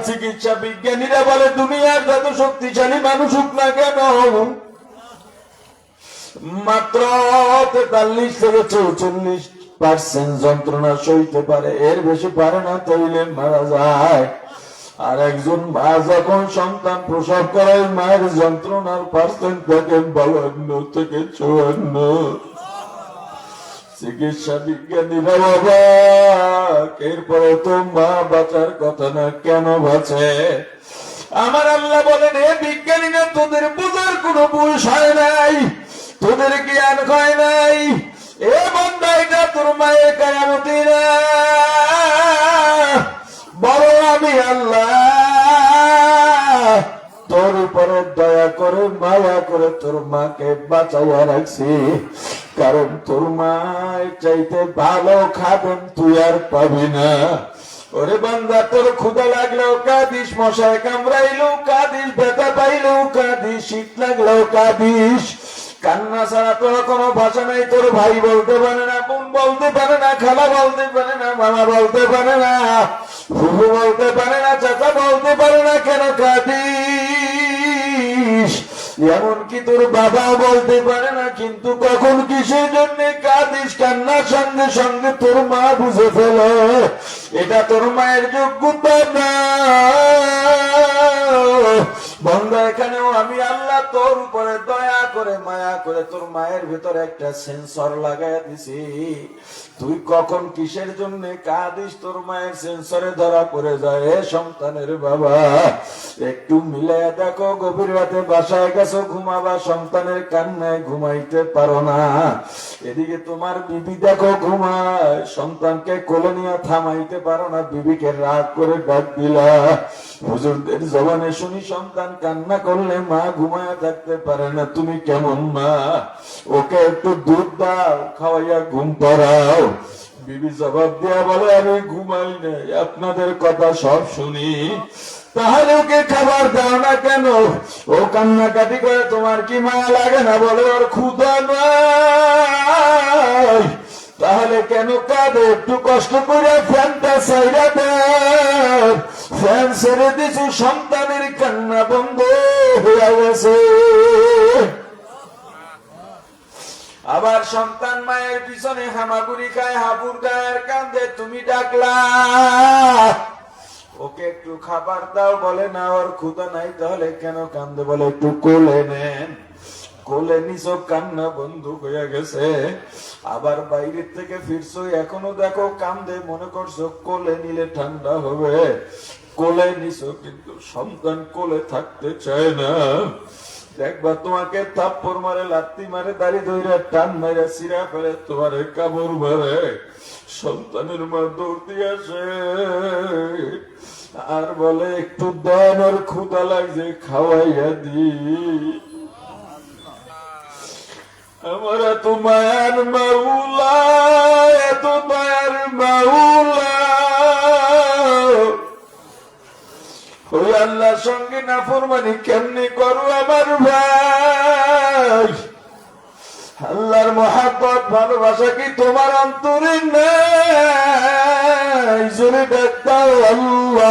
Speaker 3: চিকিৎসা বিজ্ঞানীরা বলে, দুনিয়ার যত শক্তিশালী মানুষ হোক না কেন, মাত্র 43 থেকে 44% যন্ত্রণা সইতে পারে, এর বেশি পারে না, তাইলে মারা যায়। আর একজন মা যখন সন্তান প্রসব করে, মায়ের যন্ত্রণার পার্সেন্ট থাকে 52 থেকে 54। চিকিৎসা বিজ্ঞানীরা অবাক, এরপরে তো মা বাঁচার কথা না, কেন বাঁচে? আমার আল্লাহ বলেন, এ বিজ্ঞানীরা, তোদের বোঝার কোনো বয়স হয় নাই, তোদের জ্ঞান হয় নাই। এ বান্দা, এটা তোর মায়ের কেরামতি না, বড় আমি আল্লাহ তোর উপরে দয়া করে মায়া করে তোর মাকে বাঁচাইয়া রাখছি, কারণ তোর মায়ের চাইতে ভালো খাবেন তুই আর পাবি না। ওরে বান্দা, তোর ক্ষুধা লাগলেও কাঁদিস, মশায় কামড়াইলেও কাঁদিস, ব্যথা পাইলেও কাঁদিস, শীত লাগলেও কাঁদিস। কান্না ছাড়া তোর কোনো ভাষা নাই। তোর ভাই বলতে পারে না, বোন বলতে পারে না, খালা বলতে পারে না, মামা বলতে পারে না, ফুফু বলতে পারে না, চাচা বলতে পারে না, কেন কাঁদিস? এমনকি তোর বাবা বলতে পারে না, কিন্তু কখন কিসের জন্য কাঁদিস, কান্নার সঙ্গে সঙ্গে তোর মা বুঝে ফেলে এটা তোর মায়ের যোগ্যতা না। বন্ধু, এখানেও আমি আল্লাহ তোর উপরে দয়া করে মায়া করে তোর মায়ের ভেতরে একটা সেন্সর লাগাই দিছি। তুই কখন কিসের জন্য কাঁদিস তোর মায়ের সেন্সরে ধরা পড়ে যায়। এ সন্তানের বাবা, একটু মিলাইয়া দেখো, গভীর রাতে বাসায় গেছো ঘুমাবা, সন্তানের কান্নায় ঘুমাইতে পারো না। এদিকে তোমার বিবি দেখো ঘুমায়, সন্তানকে কোলে নিয়ে থামাইতে পারো না, বিবিকে রাগ করে ডাক দিলা। হুজুরদের জবানে শুনি সন্তান কান্না করলে মা ঘুমায়া থাকতে পারে না, তুমি কেমন মা? ওকে একটু দুধ দাও, খাওয়াইয়া ঘুম পাড়াও। বিবি জবাব দেয়া বলে, আমি ঘুমাই নাই, আপনাদের কথা সব শুনি। তাহলে ওকে খাবার দাও না কেন? ও কান্নাকাটি করে, তোমার কি মায়া লাগে না? বলে, ওর ক্ষুধা নাই। তাহলে কেন কাঁদে? একটু কষ্ট করে ফ্যানটা ছাইড়া দেন। ফ্যান ছেড়ে দিছু, সন্তানের কান্না বন্ধ হয়ে গেছে। আবার সন্তান মায়ের পিছনে হামাগুড়ি খায়, হাবুর গায়ের কান্দে, তুমি ডাকলা ওকে একটু খাবার দাও, বলে না ওর ক্ষুধা নাই। তাহলে কেন কান্দে? বলে একটু কোলে নেন। কোলে নিছো, কান্না বন্ধু হয়ে গেছে। আবার বাইরের থেকে ফিরছো, এখনো দেখো কান্দে, মনে করছো কোলে নিলে ঠান্ডা হবে। কোলে নিছো, কিন্তু সন্তান কোলে থাকতে চায় না। দেখবা তোমাকে থাপ্পড় মারে, লাত্তি মারে, দাড়ি ধরে টান মারে, সিরা ফেলে, তোমারে কামড় মারে। সন্তানের মা দৌড় দিয়ে আসে আর বলে, একটু দেন, ওর ক্ষুধা লাগছে, খাওয়াইয়া দি। আমার এত মায়ার মাওলা, এত মায়ার মাওলা, ওই আল্লাহর সঙ্গে নাফরমানি কেমনি করো আমার ভাই? আল্লাহর মহাব্বত ভালোবাসা কি তোমার অন্তরে নাই? জোরে ডাক দাও আল্লাহ,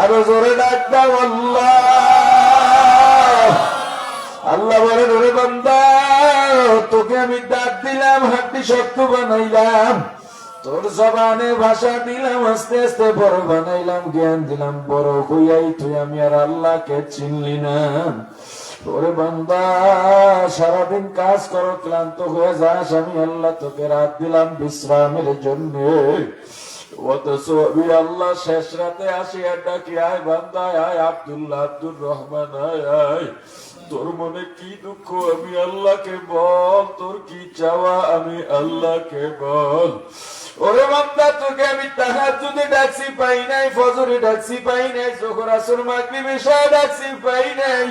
Speaker 3: আরো জোরে ডাক দাও আল্লাহ। আল্লাহ বলেন, ওরে বান্দা, তোকে আমি দাঁত দিলাম, হাড্ডি শক্ত বানাইলাম, তোর জবানে ভাষা দিলাম, আস্তে আস্তে বড় বানাইলাম, জ্ঞান দিলাম, বড় হইয়াই তুই আমি আর আল্লাহকে চিনলি না। ওরে বান্দা, সারাদিন কাজ করো, ক্লান্ত হয়ে যাস, আমি আল্লাহ তোকে রাত দিলাম বিশ্রামের জন্য। অথচ আমি আল্লাহ শেষ রাতে আসি আর ডাকি, আয় বান্দা আয়, আব্দুল্লাহ, আব্দুর রহমান আয় আয়, তোর মনে কি দুঃখ আমি আল্লাহকে বল, তোর কি চাওয়া আমি আল্লাহকে বল। ওরে বান্দা, তোকে আমি তাহাজ্জুদে ডাকছি পাই নাই, ফজরে ডাকছি পাই নাই, যোহর আসর মাগরিব এশা ডাকছি পাই নাই,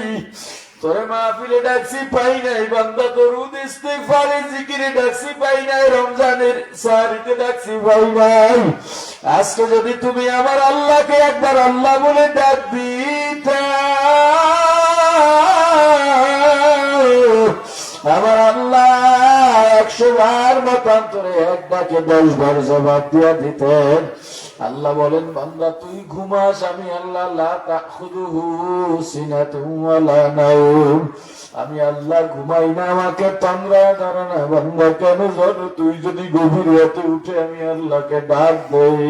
Speaker 3: তোরে মাহফিলে ডাকছি পাই নাই। বান্দা, দরুদ ইস্তিগফারে জিকিরে ডাকছি পাই নাই, রমজানের সাহারিতে ডাকছি পাই নাই। আজকে যদি তুমি আমার আল্লাহকে একবার আল্লাহ বলে ডাক দিতা, আমার আল্লাহ 100 বার মতান্তরে এক ডাকে 10 বার জবাব দিয়া দিতেন। আল্লাহ বলেন বান্দা তুই ঘুমাস, আমি আল্লাহ লা তাখুযুহু সিনাতুন ওয়ালা নাওম, আমি আল্লাহ ঘুমাই না, আমাকে তন্দ্রা ধরে না। বান্দা কেন জানো, তুই যদি গভীর রাতে উঠে আমি আল্লাহকে ডাক দেই